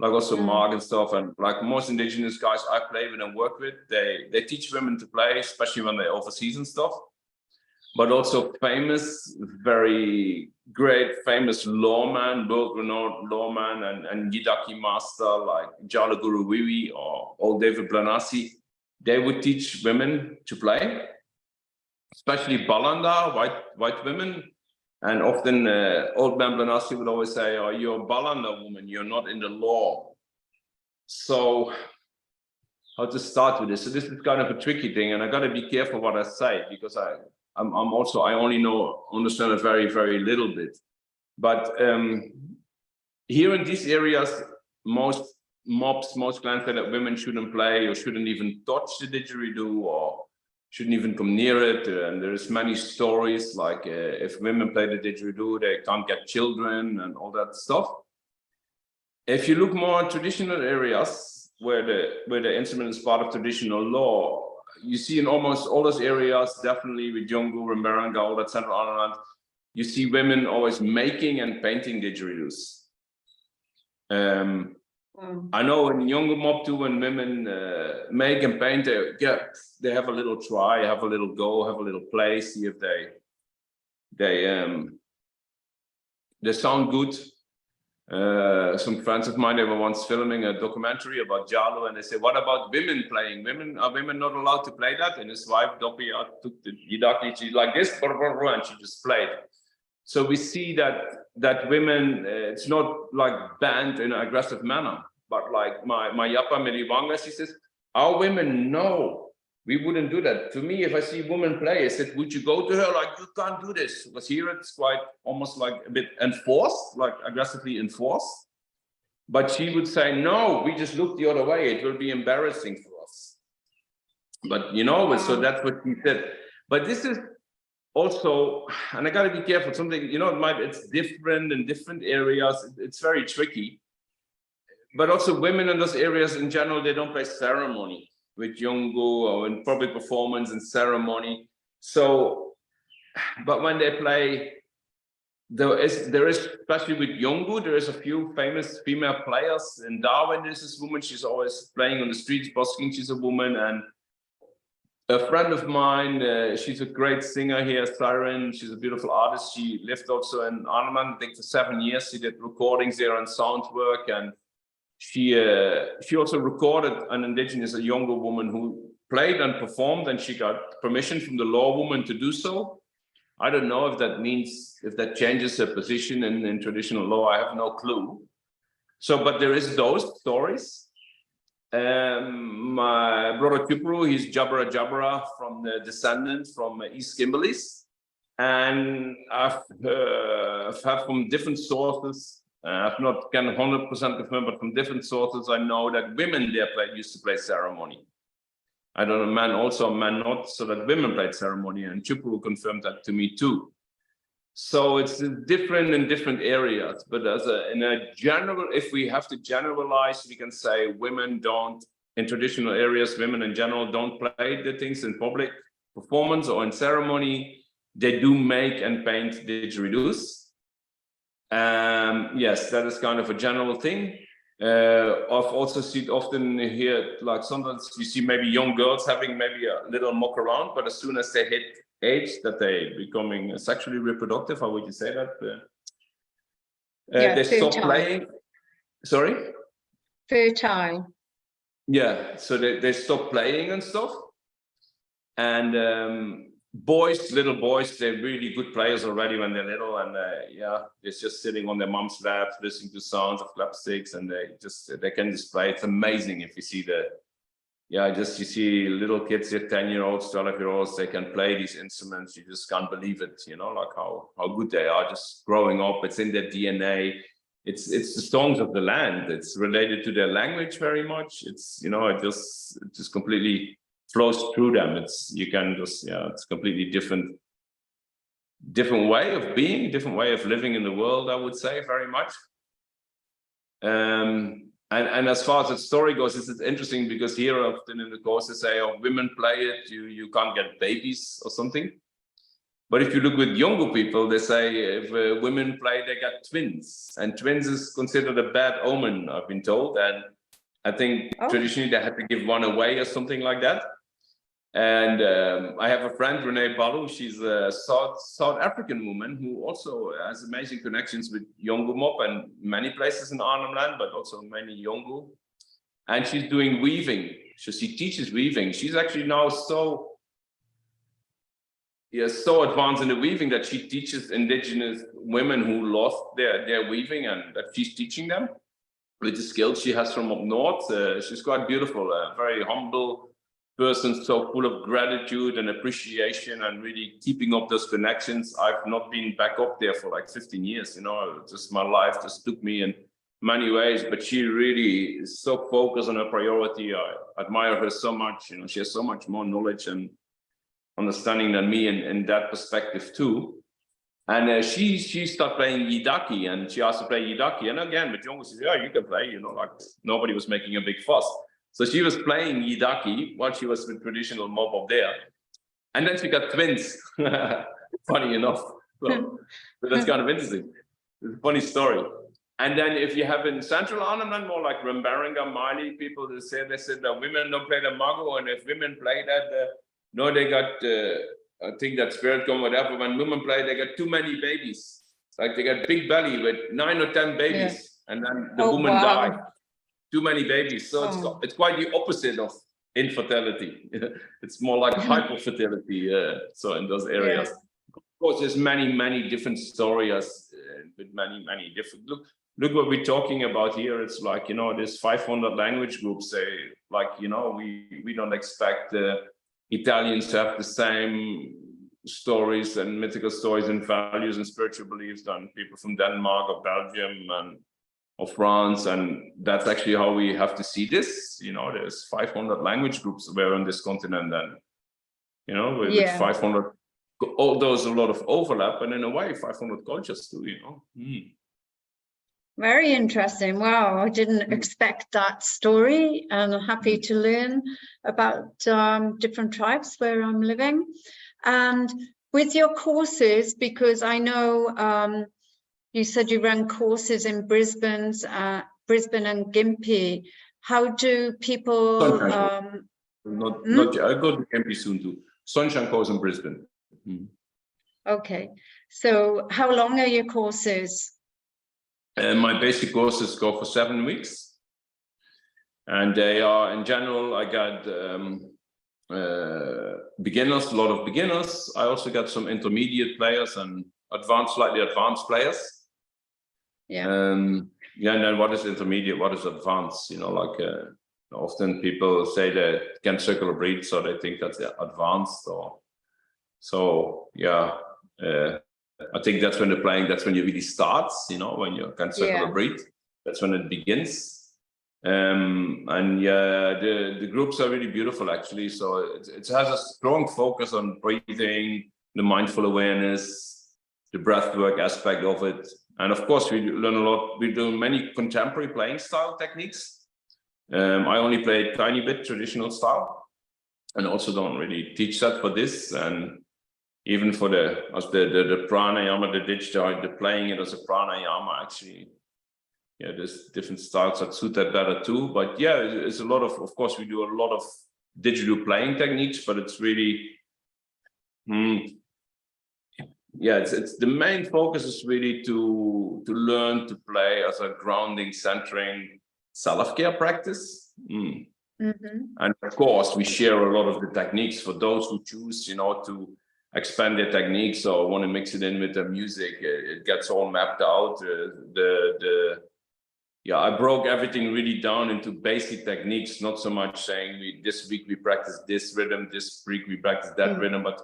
like also Mark and stuff, and like most indigenous guys I play with and work with, they teach women to play, especially when they're overseas and stuff. But also very famous lawman, world-renowned lawman and Yidaki master like Jala Guru Wiwi or old David Blanasi, they would teach women to play, especially Balanda, white women. And often old man Blanasi would always say, "Oh, you're a Balanda woman, you're not in the law." So how to start with this? So this is kind of a tricky thing, and I got to be careful what I say, because I only understand a very, very little bit. But here in these areas, most clans say that women shouldn't play or shouldn't even touch the didgeridoo or shouldn't even come near it. And there's many stories like if women play the didgeridoo, they can't get children and all that stuff. If you look more at traditional areas where the instrument is part of traditional law, you see in almost all those areas, definitely with Yolngu, Remberanga, all that central island, you see women always making and painting didgeridoos. I know in Yolngu mob too, when women make and paint, they have a little try, have a little go, have a little play, see if they sound good. Some friends of mine, they were once filming a documentary about Jalo, and they say, "What about women playing? Are women not allowed to play that?" And his wife Doppy took the Yidaki, she's like this, and she just played. So we see that women, it's not like banned in an aggressive manner, but like my Yapa Miliwanga, she says, "Our women know we wouldn't do that." To me, if I see a woman play, I said, "Would you go to her like, you can't do this?" Because here it's quite almost like a bit enforced, like aggressively enforced. But she would say, "No, we just look the other way. It will be embarrassing for us." But so that's what she said. But this is also, and I got to be careful. Something it's different in different areas. It's very tricky. But also, women in those areas in general, they don't play ceremony with Yolngu or in public performance and ceremony. So, but when they play there is, especially with Yongu, there is a few famous female players. In Darwin, there's this woman, she's always playing on the streets, busking, she's a woman. And a friend of mine, she's a great singer here, Siren, she's a beautiful artist. She lived also in Arnhem, I think for 7 years. She did recordings there and sound work. And she also recorded an indigenous, a younger woman who played and performed, and she got permission from the law woman to do so. I don't know if that means, if that changes her position in traditional law, I have no clue. So, but there is those stories. My brother Tupru, he's Jabbera Jabbera from the descendant from East Kimberleys. And I've had from different sources, I've not can 100% confirm, but from different sources, I know that women there used to play ceremony. I don't know, men also, men not, so that women played ceremony, and Chupru confirmed that to me too. So it's different in different areas, but in a general, if we have to generalize, we can say women don't, in traditional areas, women in general don't play the things in public performance or in ceremony. They do make and paint didgeridus. Yes, that is kind of a general thing. I've also seen often here, like sometimes you see maybe young girls having maybe a little mock around, but as soon as they hit age that they becoming sexually reproductive, how would you say that? They stop playing. Sorry? Fertile. Yeah, so they stop playing and stuff. And little boys, they're really good players already when they're little, and yeah, they're just sitting on their mom's lap, listening to sounds of clapsticks, and they can just play. It's amazing if you see you see little kids here, 10-year-olds, 12-year-olds, they can play these instruments. You just can't believe it, you know, like how good they are just growing up. It's in their DNA. It's the songs of the land. It's related to their language very much. It's, you know, it just completely flows through them. It's completely different way of being, different way of living in the world, I would say, very much. And as far as the story goes, it's interesting because here often in the course they say, oh, women play it, you can't get babies or something. But if you look with younger people, they say if women play, they get twins, and twins is considered a bad omen, I've been told. And I think traditionally they had to give one away or something like that. And I have a friend, Renee Balu. She's a South African woman who also has amazing connections with Yongu Mop and many places in Arnhem Land, but also many Yongu. And she's doing weaving. So she teaches weaving. She's actually now so advanced in the weaving that she teaches indigenous women who lost their weaving, and that she's teaching them with the skills she has from up north. She's quite beautiful, very humble person, so full of gratitude and appreciation and really keeping up those connections. I've not been back up there for like 15 years, you know, just my life just took me in many ways, but she really is so focused on her priority. I admire her so much, you know, she has so much more knowledge and understanding than me in that perspective too. And she started playing Yidaki, and she asked to play Yidaki. And again, with Yongu, she said, yeah, you can play, you know, like nobody was making a big fuss. So she was playing Yidaki while she was with traditional mob up there. And then she got twins, funny enough. So that's kind of interesting. It's a funny story. And then if you have in Central Arnhem, more like Rambaringa, Mali, people, they said that women don't play the Mago, and if women play that, no, they got, I think that spirit come, whatever, when women play, they got too many babies. Like they got big belly with 9 or 10 babies, and then the woman died. Too many babies. So it's quite the opposite of infertility. It's more like hyperfertility. So in those areas, of course, there's many different stories with many different. Look what we're talking about here. It's like, you know, there's 500 language groups. Like, you know, we don't expect Italians to have the same stories and mythical stories and values and spiritual beliefs than people from Denmark or Belgium and or France, and that's actually how we have to see this. You know, there's 500 language groups where on this continent, and you know, with 500, there's a lot of overlap, and in a way, 500 cultures too. You know. Very interesting. Wow, I didn't expect that story, and I'm happy to learn about different tribes where I'm living. And with your courses, because I know you said you ran courses in Brisbane and Gympie. How do people? Not I go to Gympie soon too. Sunshine course in Brisbane. Okay, so how long are your courses? My basic courses go for 7 weeks, and they are, in general, I got beginners, a lot of beginners. I also got some intermediate players and slightly advanced players. Yeah. And then what is intermediate? What is advanced? You know, like often people say they can circular breathe, so they think that's advanced. Or so, yeah. I think that's when the playing. That's when you really starts. You know, when you can circular breathe. That's when it begins. And yeah, the groups are really beautiful, actually. So it has a strong focus on breathing, the mindful awareness, the breathwork aspect of it. And of course, we learn a lot. We do many contemporary playing style techniques. I only play a tiny bit traditional style, and also don't really teach that for this. And even for the pranayama, the Didjeridu, the playing it as a pranayama, actually. Yeah, there's different styles that suit that better too. But yeah, it's a lot of course, we do a lot of Didjeridu playing techniques, but it's really, it's the main focus is really to learn to play as a grounding, centering, self-care practice. And of course, we share a lot of the techniques for those who choose, you know, to expand their techniques or want to mix it in with their music. It gets all mapped out. I broke everything really down into basic techniques, not so much saying this week we practice this rhythm, this week we practice that rhythm, but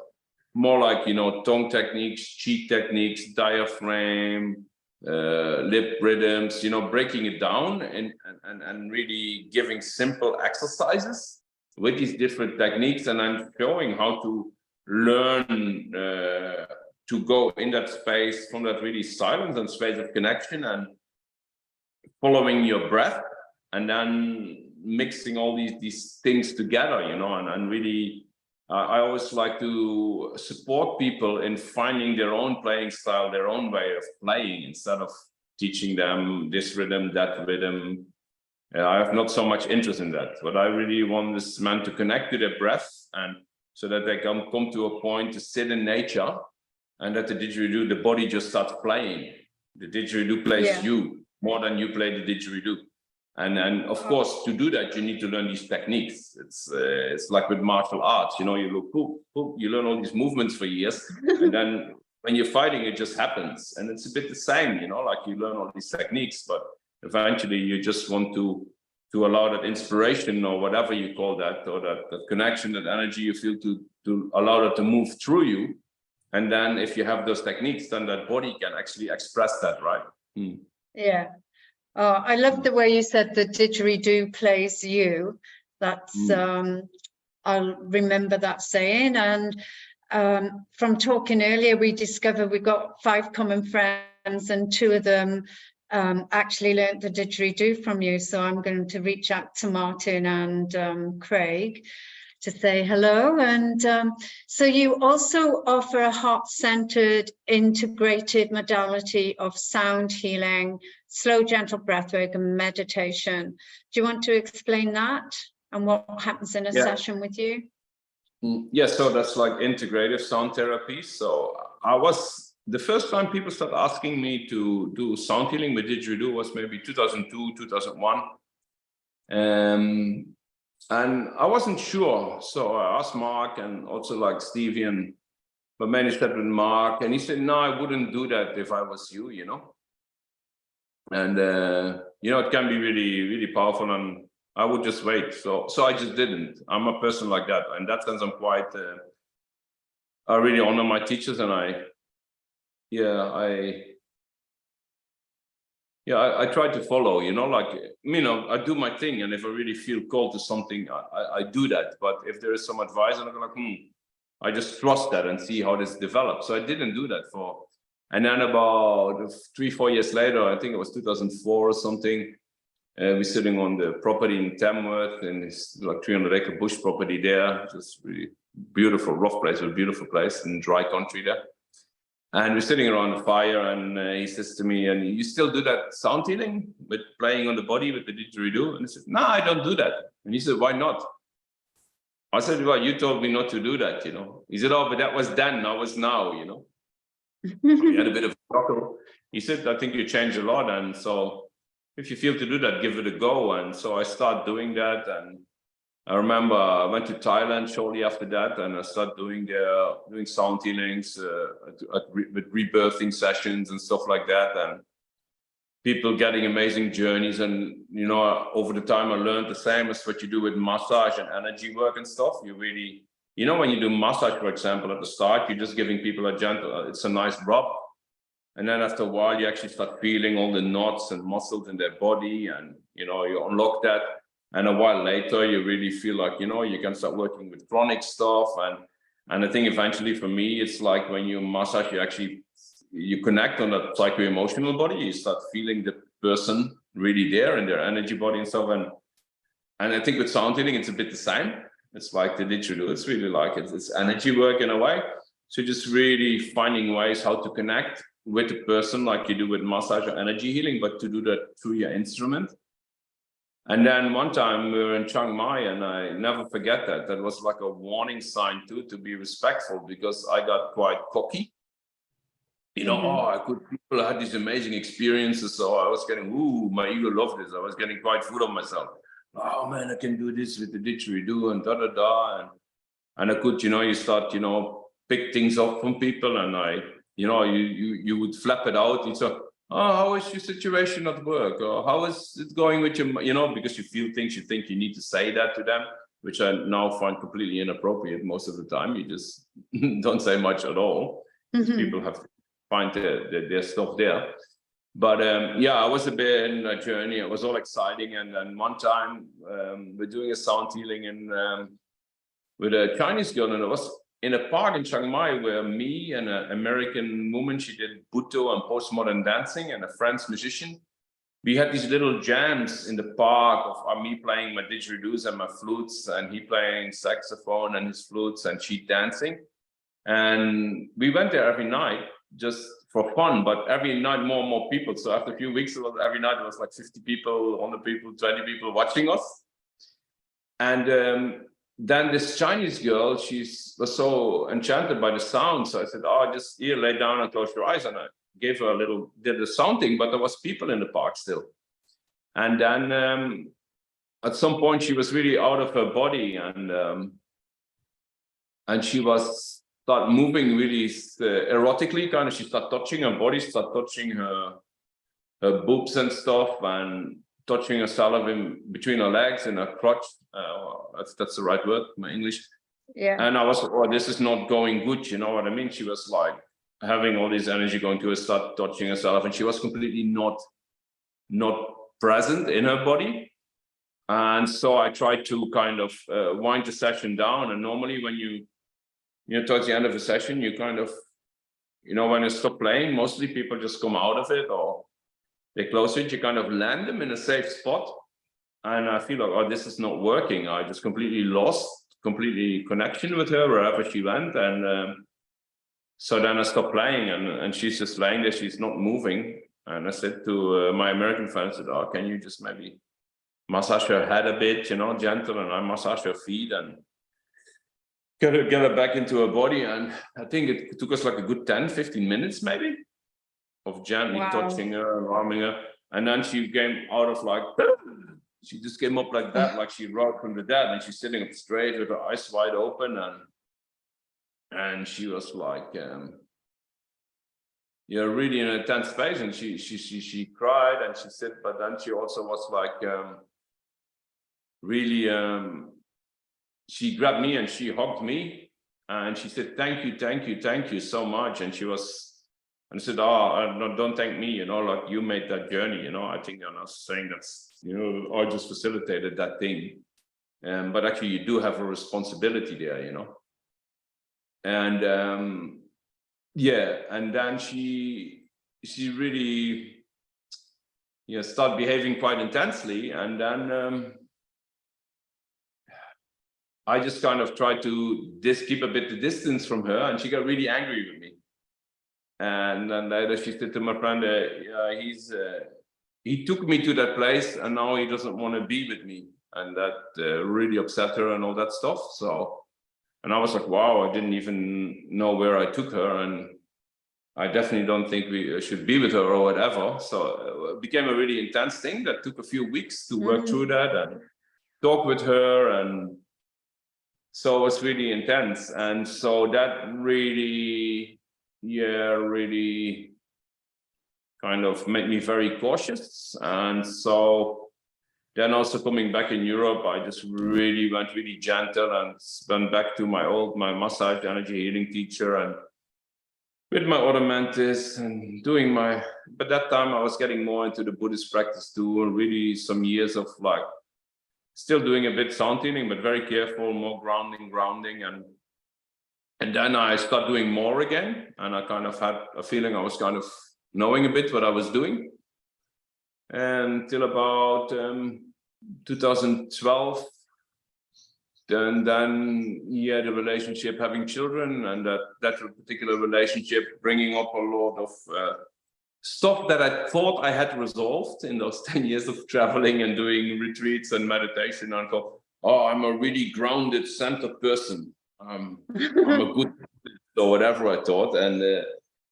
more like, you know, tongue techniques, cheek techniques, diaphragm, lip rhythms, you know, breaking it down and really giving simple exercises with these different techniques. And I'm showing how to learn to go in that space from that really silence and space of connection and following your breath, and then mixing all these things together, you know, and really, I always like to support people in finding their own playing style, their own way of playing, instead of teaching them this rhythm, that rhythm. I have not so much interest in that. What I really want is men to connect to their breath, and so that they can come to a point to sit in nature, and that the didgeridoo, the body just starts playing. The didgeridoo plays you more than you play the didgeridoo. And of course, to do that, you need to learn these techniques. It's like with martial arts, you know, you look, you learn all these movements for years, and then when you're fighting, it just happens. And it's a bit the same, you know, like you learn all these techniques, but eventually you just want to allow that inspiration, or whatever you call that, or that connection, that energy you feel, to allow that to move through you. And then if you have those techniques, then that body can actually express that, right? Yeah. I love the way you said the didgeridoo plays you. That's I'll remember that saying. And from talking earlier, we discovered we got 5 common friends, and 2 of them actually learned the didgeridoo from you. So I'm going to reach out to Martin and Craig to say hello. And so you also offer a heart-centered integrated modality of sound healing, slow, gentle breathwork, and meditation. Do you want to explain that and what happens in a session with you? Yes, so that's like integrative sound therapy. So the first time people started asking me to do sound healing with didgeridoo was maybe 2002, 2001. And I wasn't sure, so I asked Mark, and also like Stevie, but mainly started with Mark, and he said, no, I wouldn't do that if I was you, you know. And you know, it can be really, really powerful, and I would just wait. So I just didn't. I'm a person like that. In that sense, I'm quite. I really honor my teachers, and I try to follow, you know, like, you know, I do my thing, and if I really feel called to something, I do that. But if there is some advice, and I'm like, I just trust that and see how this develops. So I didn't do that for. And then about 3-4 years later, I think it was 2004 or something, we're sitting on the property in Tamworth, and it's like 300-acre bush property there, just really beautiful, rough place, but beautiful place in dry country there. And we're sitting around the fire, and he says to me, "And you still do that sound healing with playing on the body with the didgeridoo?" And I said, "No, I don't do that." And he said, "Why not?" I said, "Well, you told me not to do that, you know." He said, "Oh, but that was then, now is now, you know." We had a bit of a chuckle. He said, "I think you changed a lot, and so if you feel to do that, give it a go." And so I started doing that, and I remember I went to Thailand shortly after that, and I started doing sound healings with rebirthing sessions and stuff like that, and people getting amazing journeys. And you know, over the time, I learned the same as what you do with massage and energy work and stuff. You really, you know, when you do massage, for example, at the start, you're just giving people a gentle, it's a nice rub. And then after a while, you actually start feeling all the knots and muscles in their body, and you know, you unlock that. And a while later, you really feel like, you know, you can start working with chronic stuff. And I think eventually for me, it's like when you massage, you connect on that psycho-emotional body. You start feeling the person really there in their energy body and stuff. And I think with sound healing, it's a bit the same. It's like the didgeridoo. It's really like it's energy work in a way. So just really finding ways how to connect with the person like you do with massage or energy healing, but to do that through your instrument. And then one time we were in Chiang Mai, and I never forget that. That was like a warning sign too, to be respectful, because I got quite cocky. You know, people had these amazing experiences. So I was getting, my ego loved this. I was getting quite full of myself. Oh man, I can do this with the didgeridoo and and I could, you know, you start, you know, pick things up from people, and you would flap it out. It's "Oh, how is your situation at work? Or how is it going with your," you know, because you feel things, you think you need to say that to them, which I now find completely inappropriate most of the time. You just don't say much at all. People have to find their stuff there. But yeah, I was a bit in a journey. It was all exciting. And then one time we're doing a sound healing with a Chinese girl, and it was in a park in Chiang Mai, where me and an American woman, she did Buto and postmodern dancing, and a French musician. We had these little jams in the park of me playing my didgeridoos and my flutes, and he playing saxophone and his flutes, and she dancing. And we went there every night just for fun, but every night more and more people. So after a few weeks, every night it was like 50 people, 100 people, 20 people watching us. And then this Chinese girl, she was so enchanted by the sound. So I said, "Oh, just here, lay down and close your eyes." And I gave her did the sounding, but there was people in the park still. And then at some point she was really out of her body, and she was start moving really erotically, kind of. She started touching her body, start touching her boobs and stuff, and touching herself in between her legs and her crotch. That's the right word, my English. Yeah. And I was, "Oh, this is not going good." You know what I mean? She was like having all this energy going to her, start touching herself, and she was completely not present in her body. And so I tried to kind of wind the session down. And normally when you know, towards the end of a session, you kind of, you know, when you stop playing, mostly people just come out of it, or they close it. You kind of land them in a safe spot. And I feel like, oh, this is not working. I just completely lost connection with her wherever she went. And so then I stopped playing, and she's just laying there. She's not moving. And I said to my American friend, I said, "Oh, can you just maybe massage her head a bit, you know, gentle?" And I massage her feet and get her back into her body. And I think it took us like a good 10, 15 minutes maybe of gently touching her and warming her. And then she came out of like, she just came up like that, like she rose from the dead, and she's sitting up straight with her eyes wide open. And she was like, you're really in a tense space. And she cried, and she said, but then she also was like, really, she grabbed me and she hugged me, and she said, thank you so much. And I said, "Oh, no, don't thank me, you know, like you made that journey, you know. I think I'm not saying that's, you know, I just facilitated that thing. But actually you do have a responsibility there, you know." And yeah, and then she really, you know, started behaving quite intensely. And then I just kind of tried to keep a bit the distance from her, and she got really angry with me. And then later she said to my friend, he took me to that place and now he doesn't want to be with me. And that really upset her and all that stuff. So, and I was like, wow, I didn't even know where I took her. And I definitely don't think we should be with her or whatever. So it became a really intense thing that took a few weeks to work through that and talk with her. And so it was really intense. And so that really, really kind of made me very cautious. And so then also coming back in Europe, I just really went really gentle and went back to my massage energy healing teacher and with my other mentis and doing but that time I was getting more into the Buddhist practice too, and really some years of like still doing a bit sound healing, but very careful, more grounding. And then I started doing more again. And I kind of had a feeling I was kind of knowing a bit what I was doing. Until about 2012, and then the relationship, having children, and that particular relationship bringing up a lot of stuff that I thought I had resolved in those 10 years of traveling and doing retreats and meditation. And I thought, oh, I'm a really grounded, centered person. I'm a good or whatever I thought. And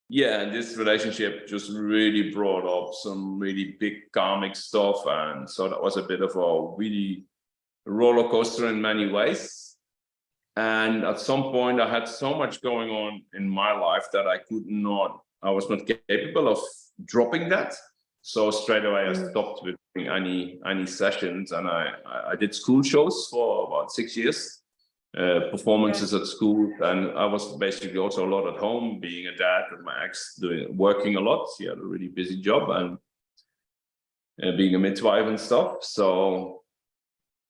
this relationship just really brought up some really big karmic stuff. And so that was a bit of a really roller coaster in many ways. And at some point I had so much going on in my life that I was not capable of dropping that. So straight away I stopped with doing any sessions, and I did school shows for about 6 years, performances at school, and I was basically also a lot at home, being a dad with my ex, working a lot. She had a really busy job and being a midwife and stuff. So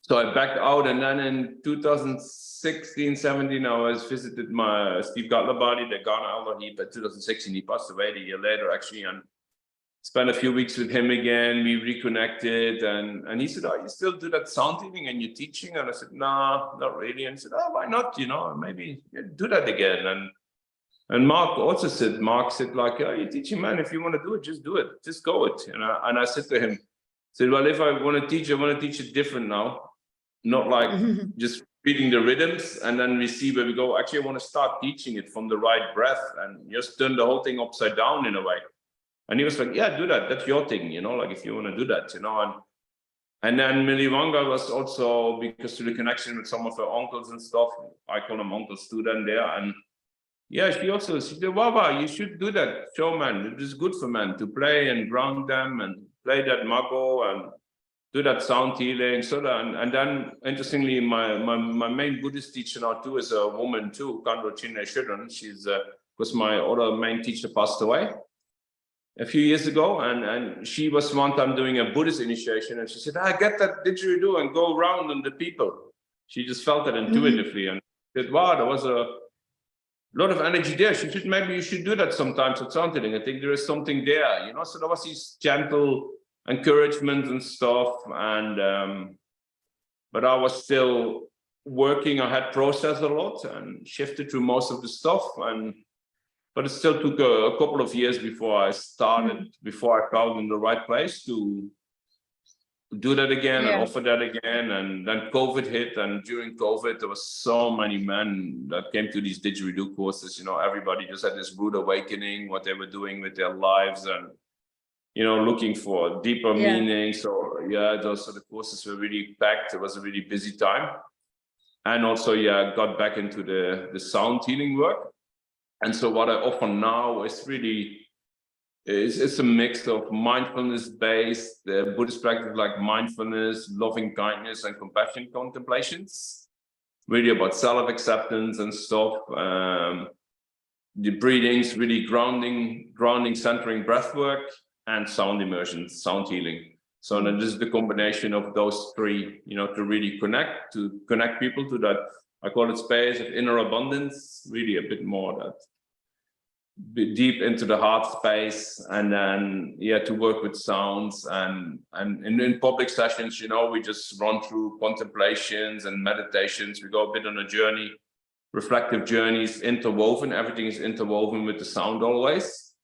I backed out, and then in 2016, 17, I was visited my Steve Gatlabadi, the Ghana elder. By 2016, he passed away a year later, actually, and spent a few weeks with him again. We reconnected, and he said, "Oh, you still do that sound healing and you're teaching?" And I said, "No, not really." And he said, "Oh, why not? Maybe do that again." And Mark also said, like, "Oh, you're teaching, man. If you want to do it, just do it. Just go it." And I said to him, "Well, if I want to teach, I want to teach it different now. Not like just reading the rhythms and then we see where we go. Actually, I want to start teaching it from the right breath and just turn the whole thing upside down in a way." And he was like, "Yeah, do that. That's your thing, like if you want to do that, And then Miliwanga was also, because through the connection with some of her uncles and stuff, I call them uncles too then there. And she said, "Wawa, you should do that. Show man. It is good for men to play and ground them and play that mago and do that sound healing." And then interestingly, my main Buddhist teacher now too is a woman too, Kandro Chinne Shudran. She's because my other main teacher passed away a few years ago, and she was one time doing a Buddhist initiation, and she said, "I get that didgeridoo and go around on the people." She just felt it intuitively, and said, "Wow, there was a lot of energy there." She said, "Maybe you should do that sometimes at sound healing. I think there is something there, So there was these gentle encouragement and stuff, and but I was still working. I had processed a lot and shifted through most of the stuff, but it still took a couple of years before I found in the right place to do that again and offer that again. And then COVID hit, and during COVID there was so many men that came to these didgeridoo courses. Everybody just had this rude awakening, what they were doing with their lives, and looking for deeper meaning. So the courses were really packed. It was a really busy time. And also, got back into the sound healing work. And so what I offer now is really, it's a mix of mindfulness-based, Buddhist practice like mindfulness, loving kindness, and compassion contemplations, really about self-acceptance and stuff. The breathings, really grounding, centering breathwork, and sound immersion, sound healing. So then this is the combination of those three, to really connect people to that, I call it space of inner abundance, really a bit more that deep into the heart space, and then to work with sounds and in public sessions, we just run through contemplations and meditations. We go a bit on a journey, reflective journeys, interwoven. Everything is interwoven with the sound always.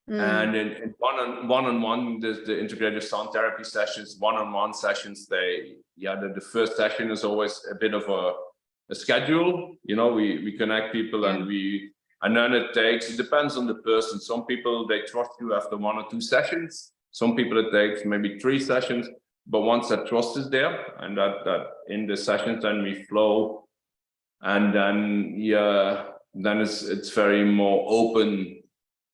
And in one-on-one, the integrative sound therapy sessions, one-on-one sessions, the first session is always a bit of a schedule. You know, we connect people, and then it depends on the person. Some people, they trust you after 1 or 2 sessions. Some people, it takes maybe 3 sessions. But once that trust is there, and that in the sessions, then we flow, and then it's very more open,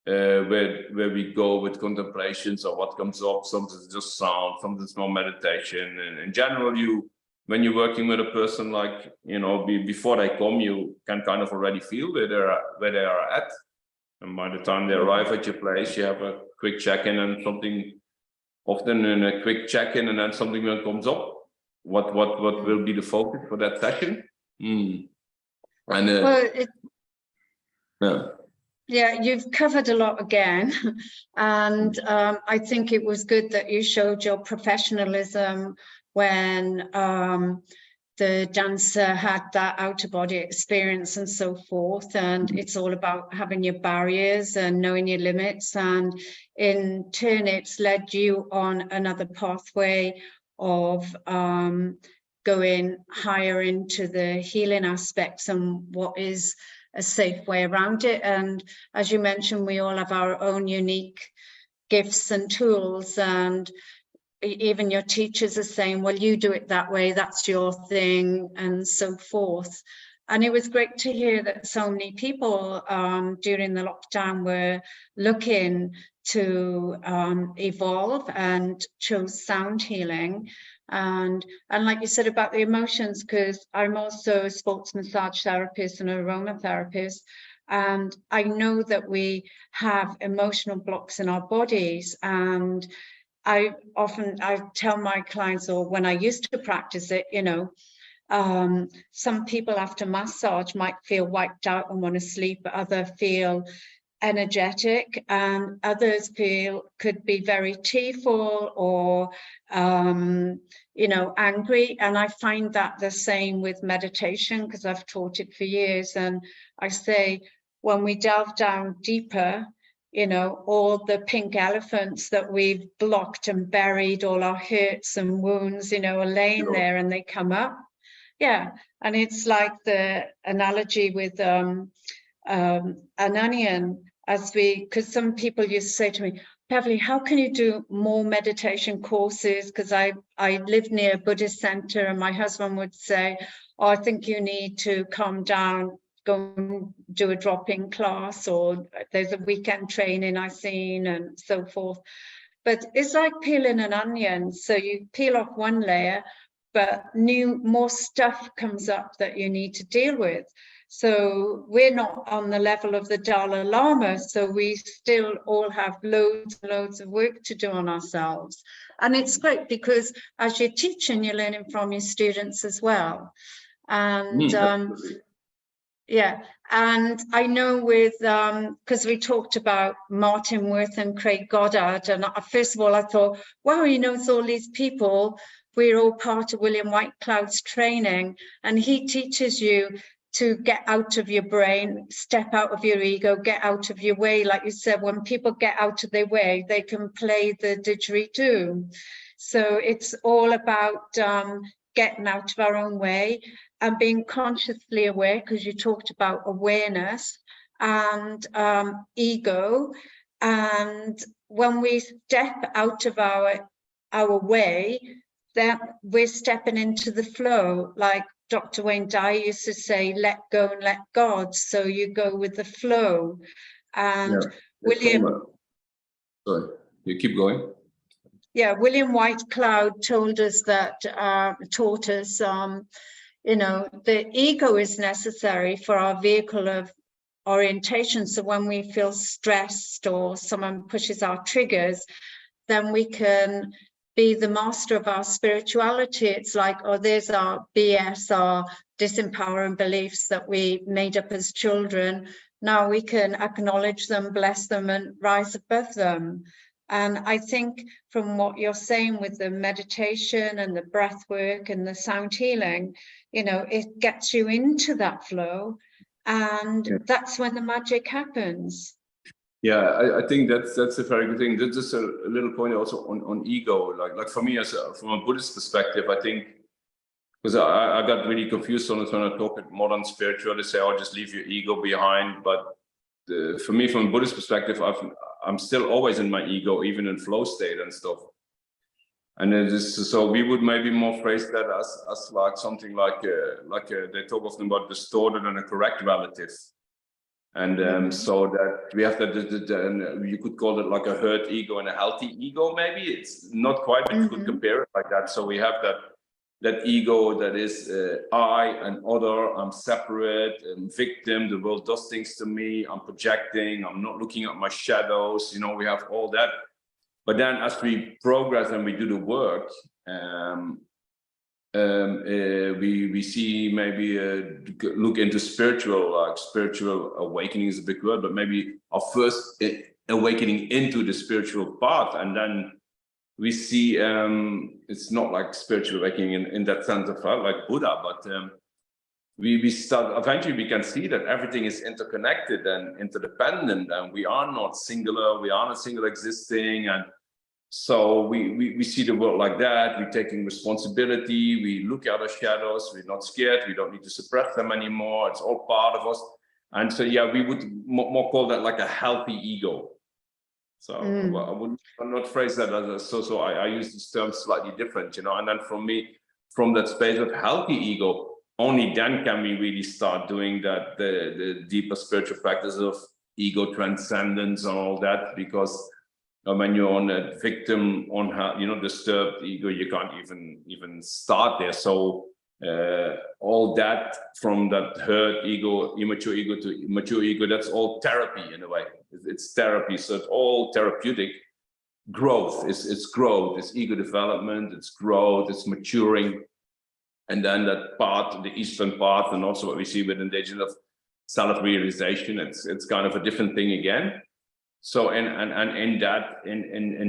where we go with contemplations or what comes up. Sometimes it's just sound, sometimes more meditation. And in general, when you're working with a person, like, you know, before they come, you can kind of already feel where they are at. And by the time they arrive at your place, you have a quick check-in and something. Often in a quick check-in, and then something that comes up. What will be the focus for that session? And you've covered a lot again, and I think it was good that you showed your professionalism when the dancer had that out-of-body experience and so forth. And it's all about having your barriers and knowing your limits, and in turn it's led you on another pathway of going higher into the healing aspects and what is a safe way around it. And as you mentioned, we all have our own unique gifts and tools, and even your teachers are saying, well, you do it that way, that's your thing, and so forth. And it was great to hear that so many people during the lockdown were looking to evolve and chose sound healing. And like you said about the emotions, because I'm also a sports massage therapist and aromatherapist, and I know that we have emotional blocks in our bodies. And I tell my clients, or when I used to practice it, you know, some people after massage might feel wiped out and want to sleep, but others feel energetic, and others could be very tearful or you know, angry. And I find that the same with meditation, because I've taught it for years. And I say, when we delve down deeper, you know, all the pink elephants that we've blocked and buried, all our hurts and wounds, you know, are laying there, and they come up. Yeah. And it's like the analogy with an onion, because some people used to say to me, Beverly, how can you do more meditation courses? Because I live near a Buddhist center, and my husband would say, oh, I think you need to calm down, go and do a drop-in class, or there's a weekend training I've seen, and so forth. But it's like peeling an onion. So you peel off one layer, but more stuff comes up that you need to deal with. So we're not on the level of the Dalai Lama, so we still all have loads and loads of work to do on ourselves. And it's great, because as you're teaching, you're learning from your students as well. And yeah, and I know with, because we talked about Martin Worth and Craig Goddard, and first of all, I thought, wow, you know, it's all these people, we're all part of William Whitecloud's training, and he teaches you to get out of your brain, step out of your ego, get out of your way. Like you said, when people get out of their way, they can play the didgeridoo. So it's all about getting out of our own way and being consciously aware, because you talked about awareness and ego. And when we step out of our way, then we're stepping into the flow. Like Dr. Wayne Dyer used to say, let go and let God. So you go with the flow. And William... Sorry, you keep going. Yeah, William Whitecloud told us that, taught us, you know, the ego is necessary for our vehicle of orientation. So when we feel stressed or someone pushes our triggers, then we can be the master of our spirituality. It's like, oh, there's our BS, our disempowering beliefs that we made up as children. Now we can acknowledge them, bless them, and rise above them. And I think from what you're saying with the meditation and the breath work and the sound healing, you know, it gets you into that flow, and that's when the magic happens. Yeah, I think that's a very good thing. That's just a little point also on ego. Like for me, from a Buddhist perspective, I think, because I got really confused on it when I talk at modern spiritual. They say, "Oh, just leave your ego behind." But for me, from a Buddhist perspective, I'm still always in my ego, even in flow state and stuff. And then so we would maybe more phrase that as like something like they talk often about distorted and a correct relative. And so that we have that, and you could call it like a hurt ego and a healthy ego. Maybe it's not quite, but you could compare it like that. So we have that ego that is I and other, I'm separate, I'm victim, the world does things to me, I'm projecting, I'm not looking at my shadows, we have all that. But then as we progress and we do the work, we see maybe look into spiritual awakening is a big word, but maybe our first awakening into the spiritual path, and then we see it's not like spiritual awakening in that sense of like Buddha, but we start eventually we can see that everything is interconnected and interdependent, and we are not singular, we are not single existing, and so we see the world like that. We're taking responsibility, we look at our shadows, we're not scared, we don't need to suppress them anymore, it's all part of us. And so yeah, we would more call that like a healthy ego. So I would not phrase that as so I use these terms slightly different, and then from that space of healthy ego, only then can we really start doing that, the deeper spiritual practice of ego transcendence and all that, because when you're on a victim, disturbed ego, you can't even start there. So all that, from that hurt ego, immature ego to mature ego, that's all therapy in a way. It's therapy. So it's all therapeutic. Growth it's growth, it's ego development, it's growth, it's maturing. And then that part, the Eastern path, and also what we see with indigenous self-realization, it's kind of a different thing again. So in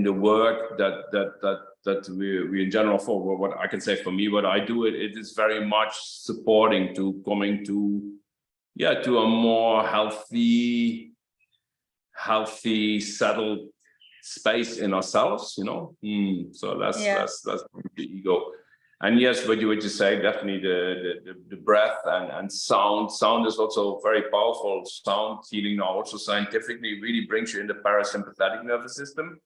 the work that we in general, for what I can say for me, what I do, it is very much supporting to coming to a more healthy settled space in ourselves, So that's the ego. And yes, what you say, definitely the breath and sound. Sound is also very powerful. Sound healing now also scientifically really brings you in the parasympathetic nervous system.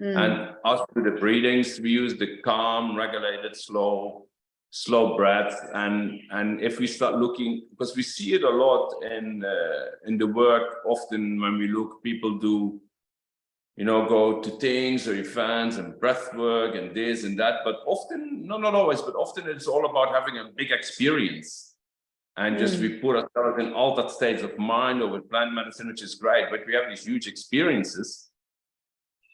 And as with the breathings, we use the calm, regulated, slow breath. And if we start looking, because we see it a lot in the work, often when we look, people do, go to things or events and breathwork and this and that, but often, not always, but often it's all about having a big experience. And just we put ourselves in altered states of mind, or with plant medicine, which is great, but we have these huge experiences.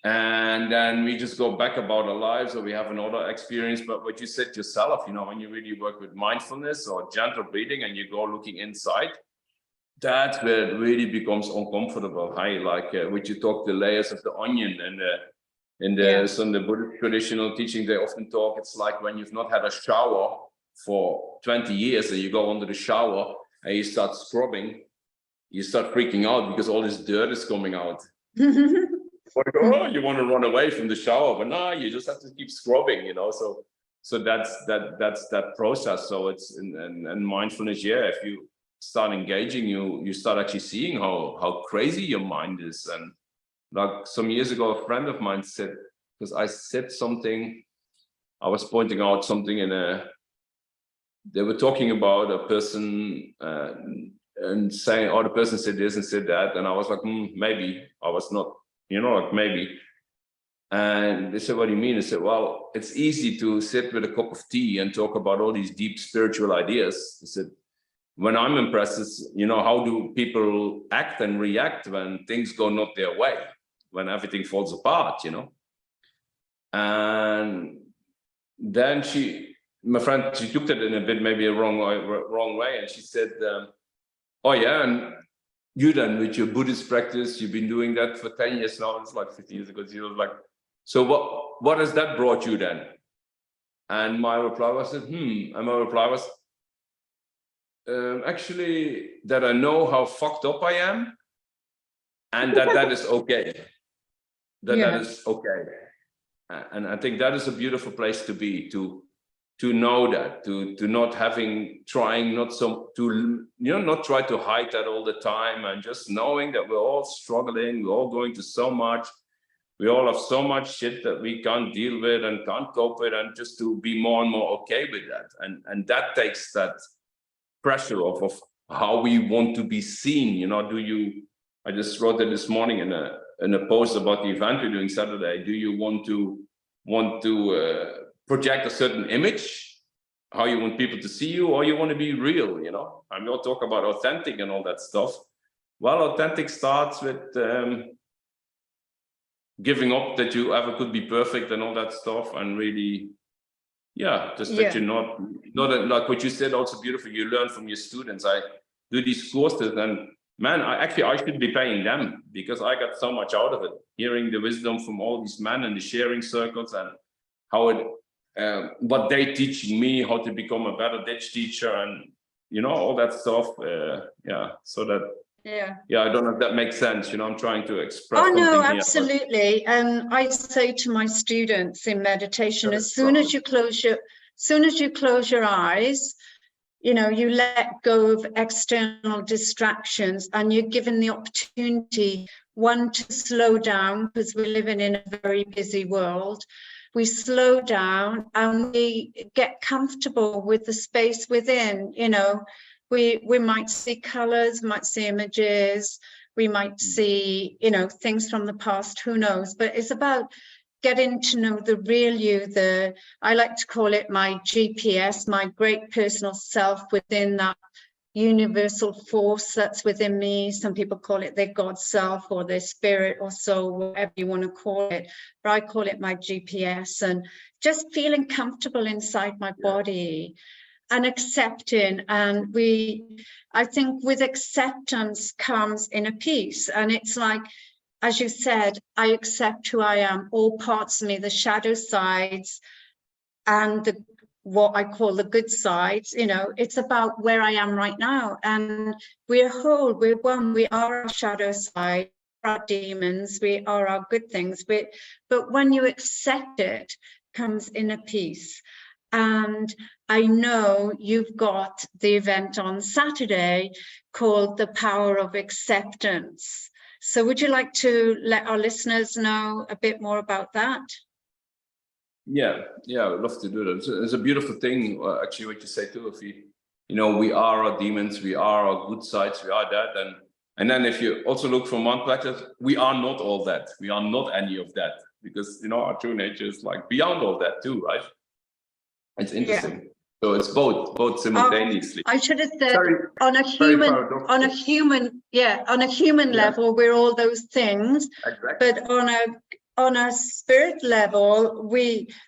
And then we just go back about our lives, or we have another experience. But what you said yourself, when you really work with mindfulness or gentle breathing and you go looking inside, that's where it really becomes uncomfortable. Which you talk the layers of the onion, and in the Buddhist traditional teaching, they often talk, it's like when you've not had a shower for 20 years and you go under the shower and you start scrubbing, you start freaking out because all this dirt is coming out. You want to run away from the shower, but no, you just have to keep scrubbing, So that's that process. So it's and mindfulness. If you start engaging, you start actually seeing how crazy your mind is. And like some years ago, a friend of mine said, because I said something, I was pointing out something they were talking about a person and saying, the person said this and said that, and I was like, maybe. I was not, maybe. And they said, what do you mean? I said, well, it's easy to sit with a cup of tea and talk about all these deep spiritual ideas. I said, when I'm impressed is, how do people act and react when things go not their way, when everything falls apart, And then my friend, she looked at it in a bit, maybe a wrong way. And she said, and you then with your Buddhist practice, you've been doing that for 10 years now. It's like 50 years ago. She was like, so what has that brought you then? And my reply was, actually, that I know how fucked up I am, and that is okay. That is okay. And I think that is a beautiful place to be, to know that, to not trying not try to hide that all the time, and just knowing that we're all struggling, we're all going to so much, we all have so much shit that we can't deal with and can't cope with, and just to be more and more okay with that. And that takes that pressure off of how we want to be seen. I just wrote it this morning in a post about the event we're doing Saturday. Do you want to project a certain image, how you want people to see you, or you want to be real? And we'll talk about authentic and all that stuff. Well, authentic starts with giving up that you ever could be perfect and all that stuff, and really, that you're not like what you said, also beautiful. You learn from your students. I do these courses, and man, I should be paying them, because I got so much out of it, hearing the wisdom from all these men and the sharing circles, and how what they teaching me, how to become a better Dutch teacher, and all that stuff. So that I don't know if that makes sense. I'm trying to express. Oh no, something absolutely. Here, and I say to my students in meditation, as soon as you close your eyes, you let go of external distractions, and you're given the opportunity, one, to slow down, because we're living in a very busy world. We slow down and we get comfortable with the space within. We might see colors, might see images, we might see, things from the past, who knows, but it's about getting to know the real you, I like to call it my GPS, my great personal self within that universal force that's within me. Some people call it their God self or their spirit or soul, whatever you want to call it, but I call it my GPS, and just feeling comfortable inside my body and accepting. And I think with acceptance comes inner peace, and it's like, as you said, I accept who I am, all parts of me, the shadow sides and what I call the good sides. It's about where I am right now, and we're whole, we're one, we are our shadow side, our demons, we are our good things, but when you accept it, comes inner peace. And I know you've got the event on Saturday called The Power of Acceptance. So would you like to let our listeners know a bit more about that? Yeah, I would love to do that. It's a beautiful thing, actually, what you say too. If we are our demons, we are our good sides, we are that, and then if you also look from one perspective, we are not all that. We are not any of that, because our true nature is like beyond all that too, right? It's interesting. Yeah. So it's both simultaneously. I should have said on a human level, we're all those things. Exactly. But on a spirit level,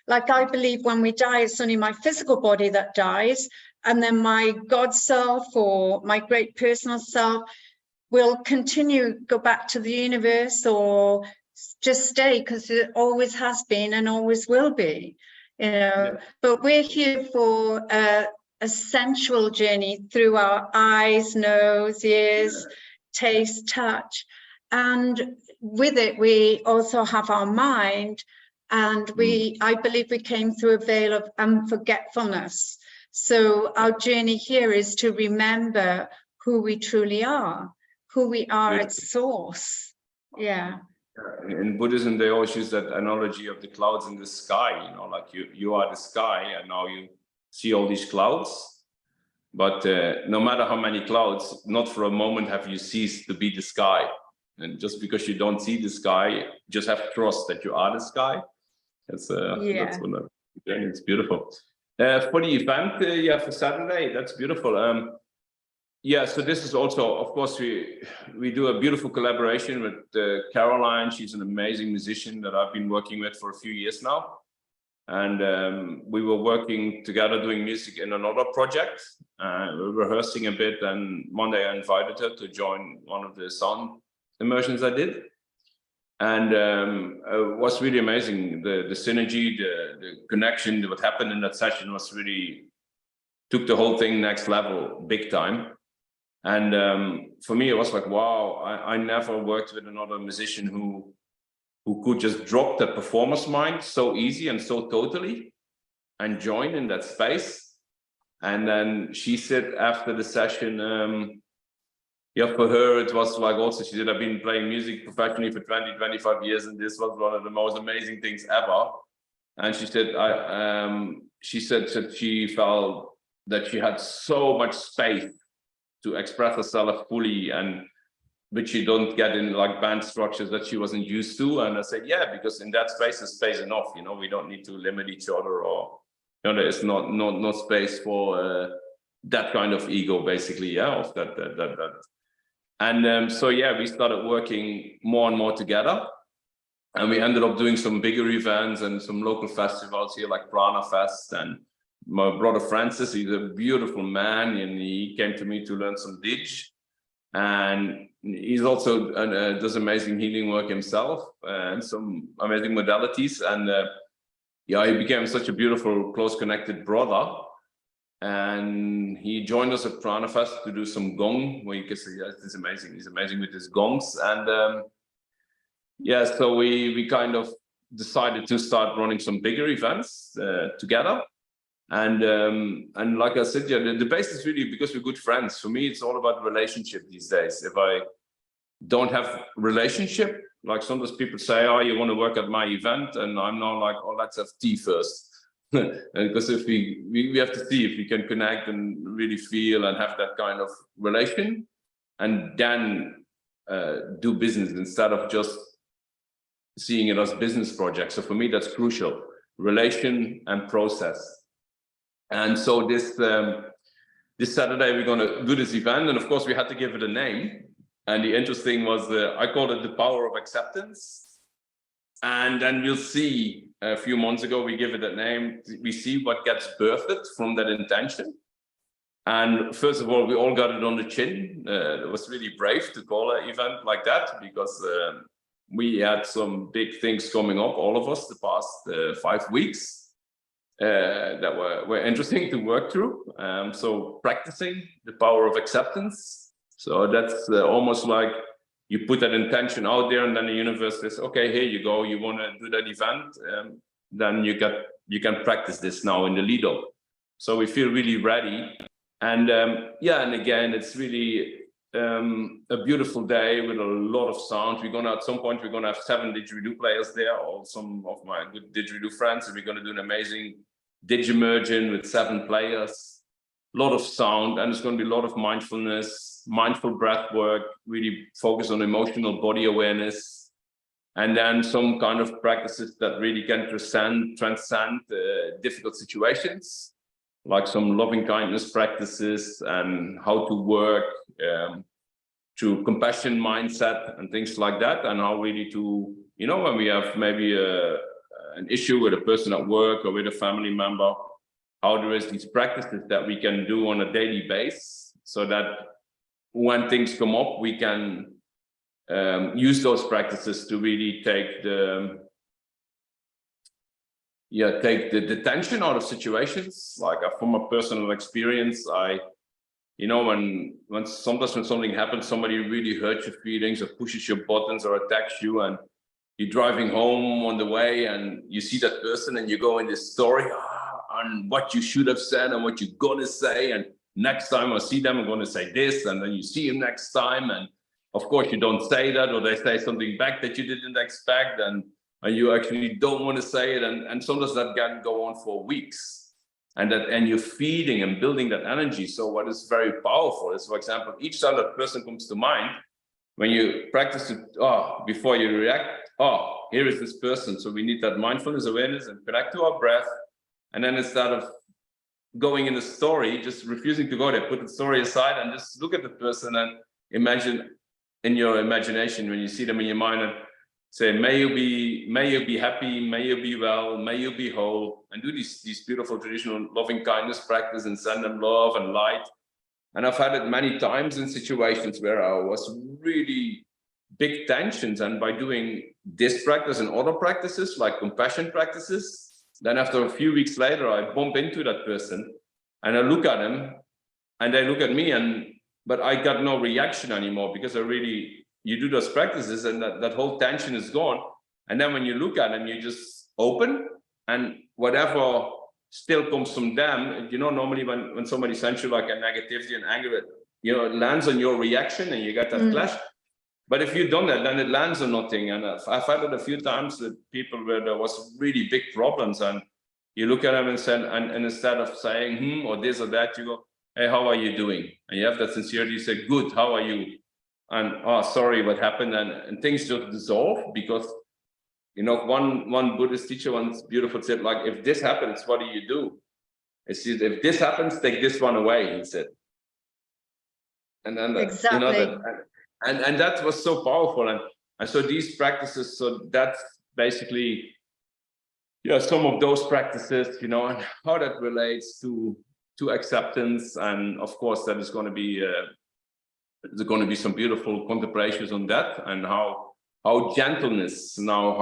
I believe when we die, it's only my physical body that dies, and then my God self or my great personal self will go back to the universe, or just stay, because it always has been and always will be. But we're here for a sensual journey through our eyes, nose, ears, taste, touch, and with it we also have our mind, and I believe we came through a veil of unforgetfulness. So our journey here is to remember who we truly are, who we are at source. In Buddhism, they always use that analogy of the clouds in the sky, like you are the sky, and now you see all these clouds, but no matter how many clouds, not for a moment have you ceased to be the sky. And just because you don't see the sky, just have trust that you are the sky. That's what it's beautiful. For the event, for Saturday, that's beautiful. So this is also, of course, we do a beautiful collaboration with Caroline. She's an amazing musician that I've been working with for a few years now. And we were working together doing music in another project. We were rehearsing a bit, and one day I invited her to join one of the sound immersions I did. And it was really amazing. The synergy, the connection, what happened in that session was really, took the whole thing next level, big time. And for me, it was like, wow, I never worked with another musician who could just drop that performer's mind so easy and so totally and join in that space. And then she said after the session, yeah, for her, it was like also, she said, I've been playing music professionally for 20, 25 years, and this was one of the most amazing things ever. And she said, she said that she felt that she had so much space to express herself fully, and which you don't get in like band structures that she wasn't used to. And I said, yeah, because in that space is space enough, you know, we don't need to limit each other, or, you know, there is not space for that kind of ego, basically, yeah, of that. And so, yeah, we started working more and more together. And we ended up doing some bigger events and some local festivals here, like Prana Fest. And my brother Francis, he's a beautiful man, and he came to me to learn some Didj. And he's also does amazing healing work himself and some amazing modalities. And yeah, he became such a beautiful, close connected brother. And he joined us at Prana Fest to do some gong, where you can say, yes, it's amazing. He's amazing with his gongs. And yeah, so we kind of decided to start running some bigger events together. And like I said, yeah, the base is really because we're good friends. For me, it's all about relationship these days. If I don't have relationship, like sometimes people say, oh, you want to work at my event, and I'm now like, oh, let's have tea first. Because if we have to see if we can connect and really feel and have that kind of relation, and then do business instead of just seeing it as business projects. So for me, that's crucial, relation and process. And so this Saturday, we're going to do this event. And of course, we had to give it a name. And the interesting was, I called it the power of acceptance. And then we'll see, a few months ago, we give it a name. We see what gets birthed from that intention. And first of all, we all got it on the chin. It was really brave to call an event like that, because we had some big things coming up, all of us, the past 5 weeks that were interesting to work through. So practicing the power of acceptance. So that's almost like you put that intention out there, and then the universe says, okay, here you go. You want to do that event? Then you can practice this now in the lead up. So we feel really ready. And yeah, and again, it's really a beautiful day with a lot of sound. At some point, we're gonna have 7 didgeridoo players there, or some of my good didgeridoo friends, and we're gonna do an amazing Digimmersion with 7 players, a lot of sound, and it's gonna be a lot of mindfulness, mindful breath work, really focus on emotional body awareness, and then some kind of practices that really can transcend difficult situations, like some loving kindness practices and how to work through compassion mindset and things like that, and how really to, you know, when we have maybe an issue with a person at work or with a family member, how there is these practices that we can do on a daily basis, so that when things come up, we can use those practices to really take the tension out of situations. Like from a personal experience, you know, when sometimes when something happens, somebody really hurts your feelings or pushes your buttons or attacks you, and you're driving home on the way and you see that person and you go in this story on what you should have said and what you're gonna say, and next time I see them, I'm gonna say this, and then you see him next time, and of course you don't say that, or they say something back that you didn't expect, and you actually don't want to say it, and sometimes that can go on for weeks, and you're feeding and building that energy. So what is very powerful is, for example, each time that person comes to mind, when you practice it, before you react, here is this person. So we need that mindfulness awareness and connect to our breath, and then instead of going in the story, just refusing to go there, put the story aside and just look at the person and imagine in your imagination, when you see them in your mind, and say, may you be happy, may you be well, may you be whole, and do these beautiful traditional loving kindness practice and send them love and light. And I've had it many times in situations where I was really big tensions, and by doing this practice and other practices like compassion practices, then after a few weeks later, I bump into that person and I look at them and they look at me, and but I got no reaction anymore because you do those practices and that whole tension is gone. And then when you look at them, you just open, and whatever still comes from them, normally when somebody sends you like a negativity and anger, it lands on your reaction and you get that clash. But if you've done that, then it lands on nothing. And I've had it a few times with people where there was really big problems, and you look at them and say, and instead of saying or this or that, you go, hey, how are you doing? And you have that sincerity, you say, good, how are you? And oh, sorry, what happened? And things just dissolve, because one Buddhist teacher once beautiful said, like, if this happens, what do? He said, if this happens, take this one away, he said. And then exactly. And that was so powerful. And so these practices, so that's basically some of those practices, and how that relates to acceptance. And of course that is going to be there's going to be some beautiful contemplations on that, and how gentleness, now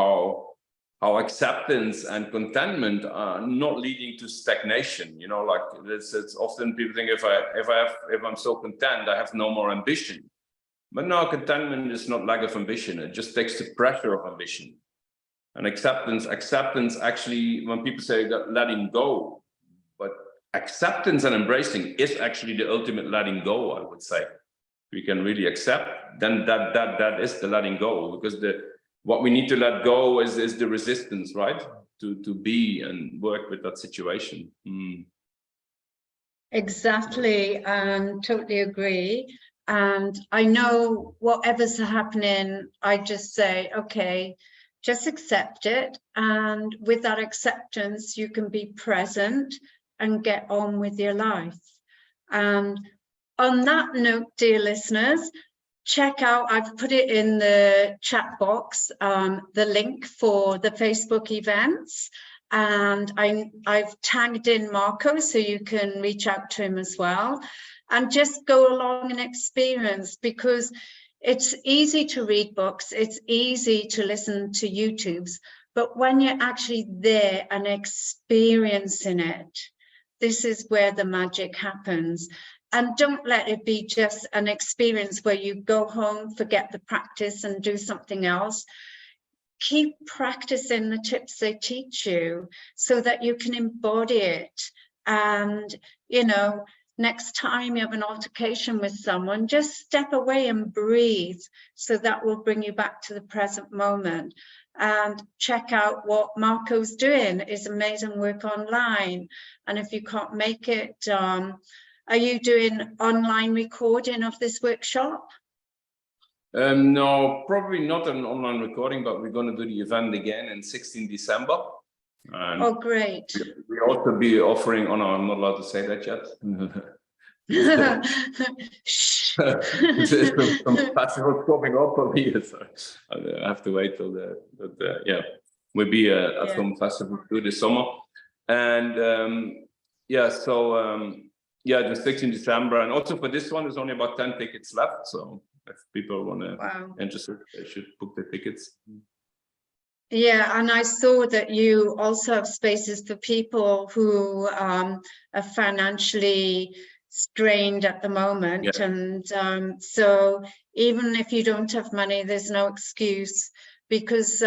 how acceptance and contentment are not leading to stagnation. Like it's often people think, if I'm so content, I have no more ambition. But no, contentment is not lack of ambition. It just takes the pressure of ambition. And acceptance actually, when people say that letting go, but acceptance and embracing is actually the ultimate letting go, I would say. We can really accept, then that is the letting go, because what we need to let go is the resistance, right? To be and work with that situation. Exactly, totally agree. And I know whatever's happening, I just say, okay, just accept it. And with that acceptance, you can be present and get on with your life. And on that note, dear listeners, check out, I've put it in the chat box, the link for the Facebook events. And I've tagged in Marco, so you can reach out to him as well. And just go along and experience, because it's easy to read books, it's easy to listen to YouTubes, but when you're actually there and experiencing it, this is where the magic happens. And don't let it be just an experience where you go home, forget the practice and do something else. Keep practicing the tips they teach you so that you can embody it. And, next time you have an altercation with someone, just step away and breathe. So that will bring you back to the present moment. And check out what Marco's doing. It's amazing work online. And if you can't make it, are you doing online recording of this workshop? No, probably not an online recording, but we're going to do the event again in 16 December. And oh, great. We also be offering, oh no, I'm not allowed to say that yet. There's some festivals coming up for me, so I have to wait till we'll be at some festival through this summer. And the 16th December, and also for this one, there's only about 10 tickets left. So if people want to interested, they should book the tickets. Yeah, and I saw that you also have spaces for people who are financially strained at the moment. Yeah. And so even if you don't have money, there's no excuse, because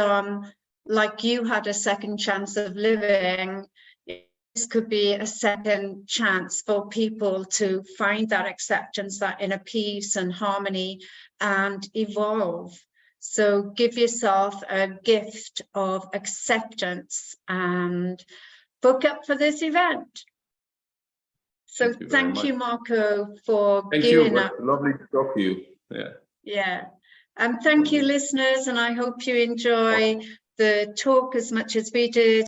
like you had a second chance of living, this could be a second chance for people to find that acceptance, that inner peace and harmony, and evolve. So give yourself a gift of acceptance and book up for this event. So thank you, Marco, for giving up. Lovely to talk to you. Yeah. And thank you, listeners, and I hope you enjoy the talk as much as we did.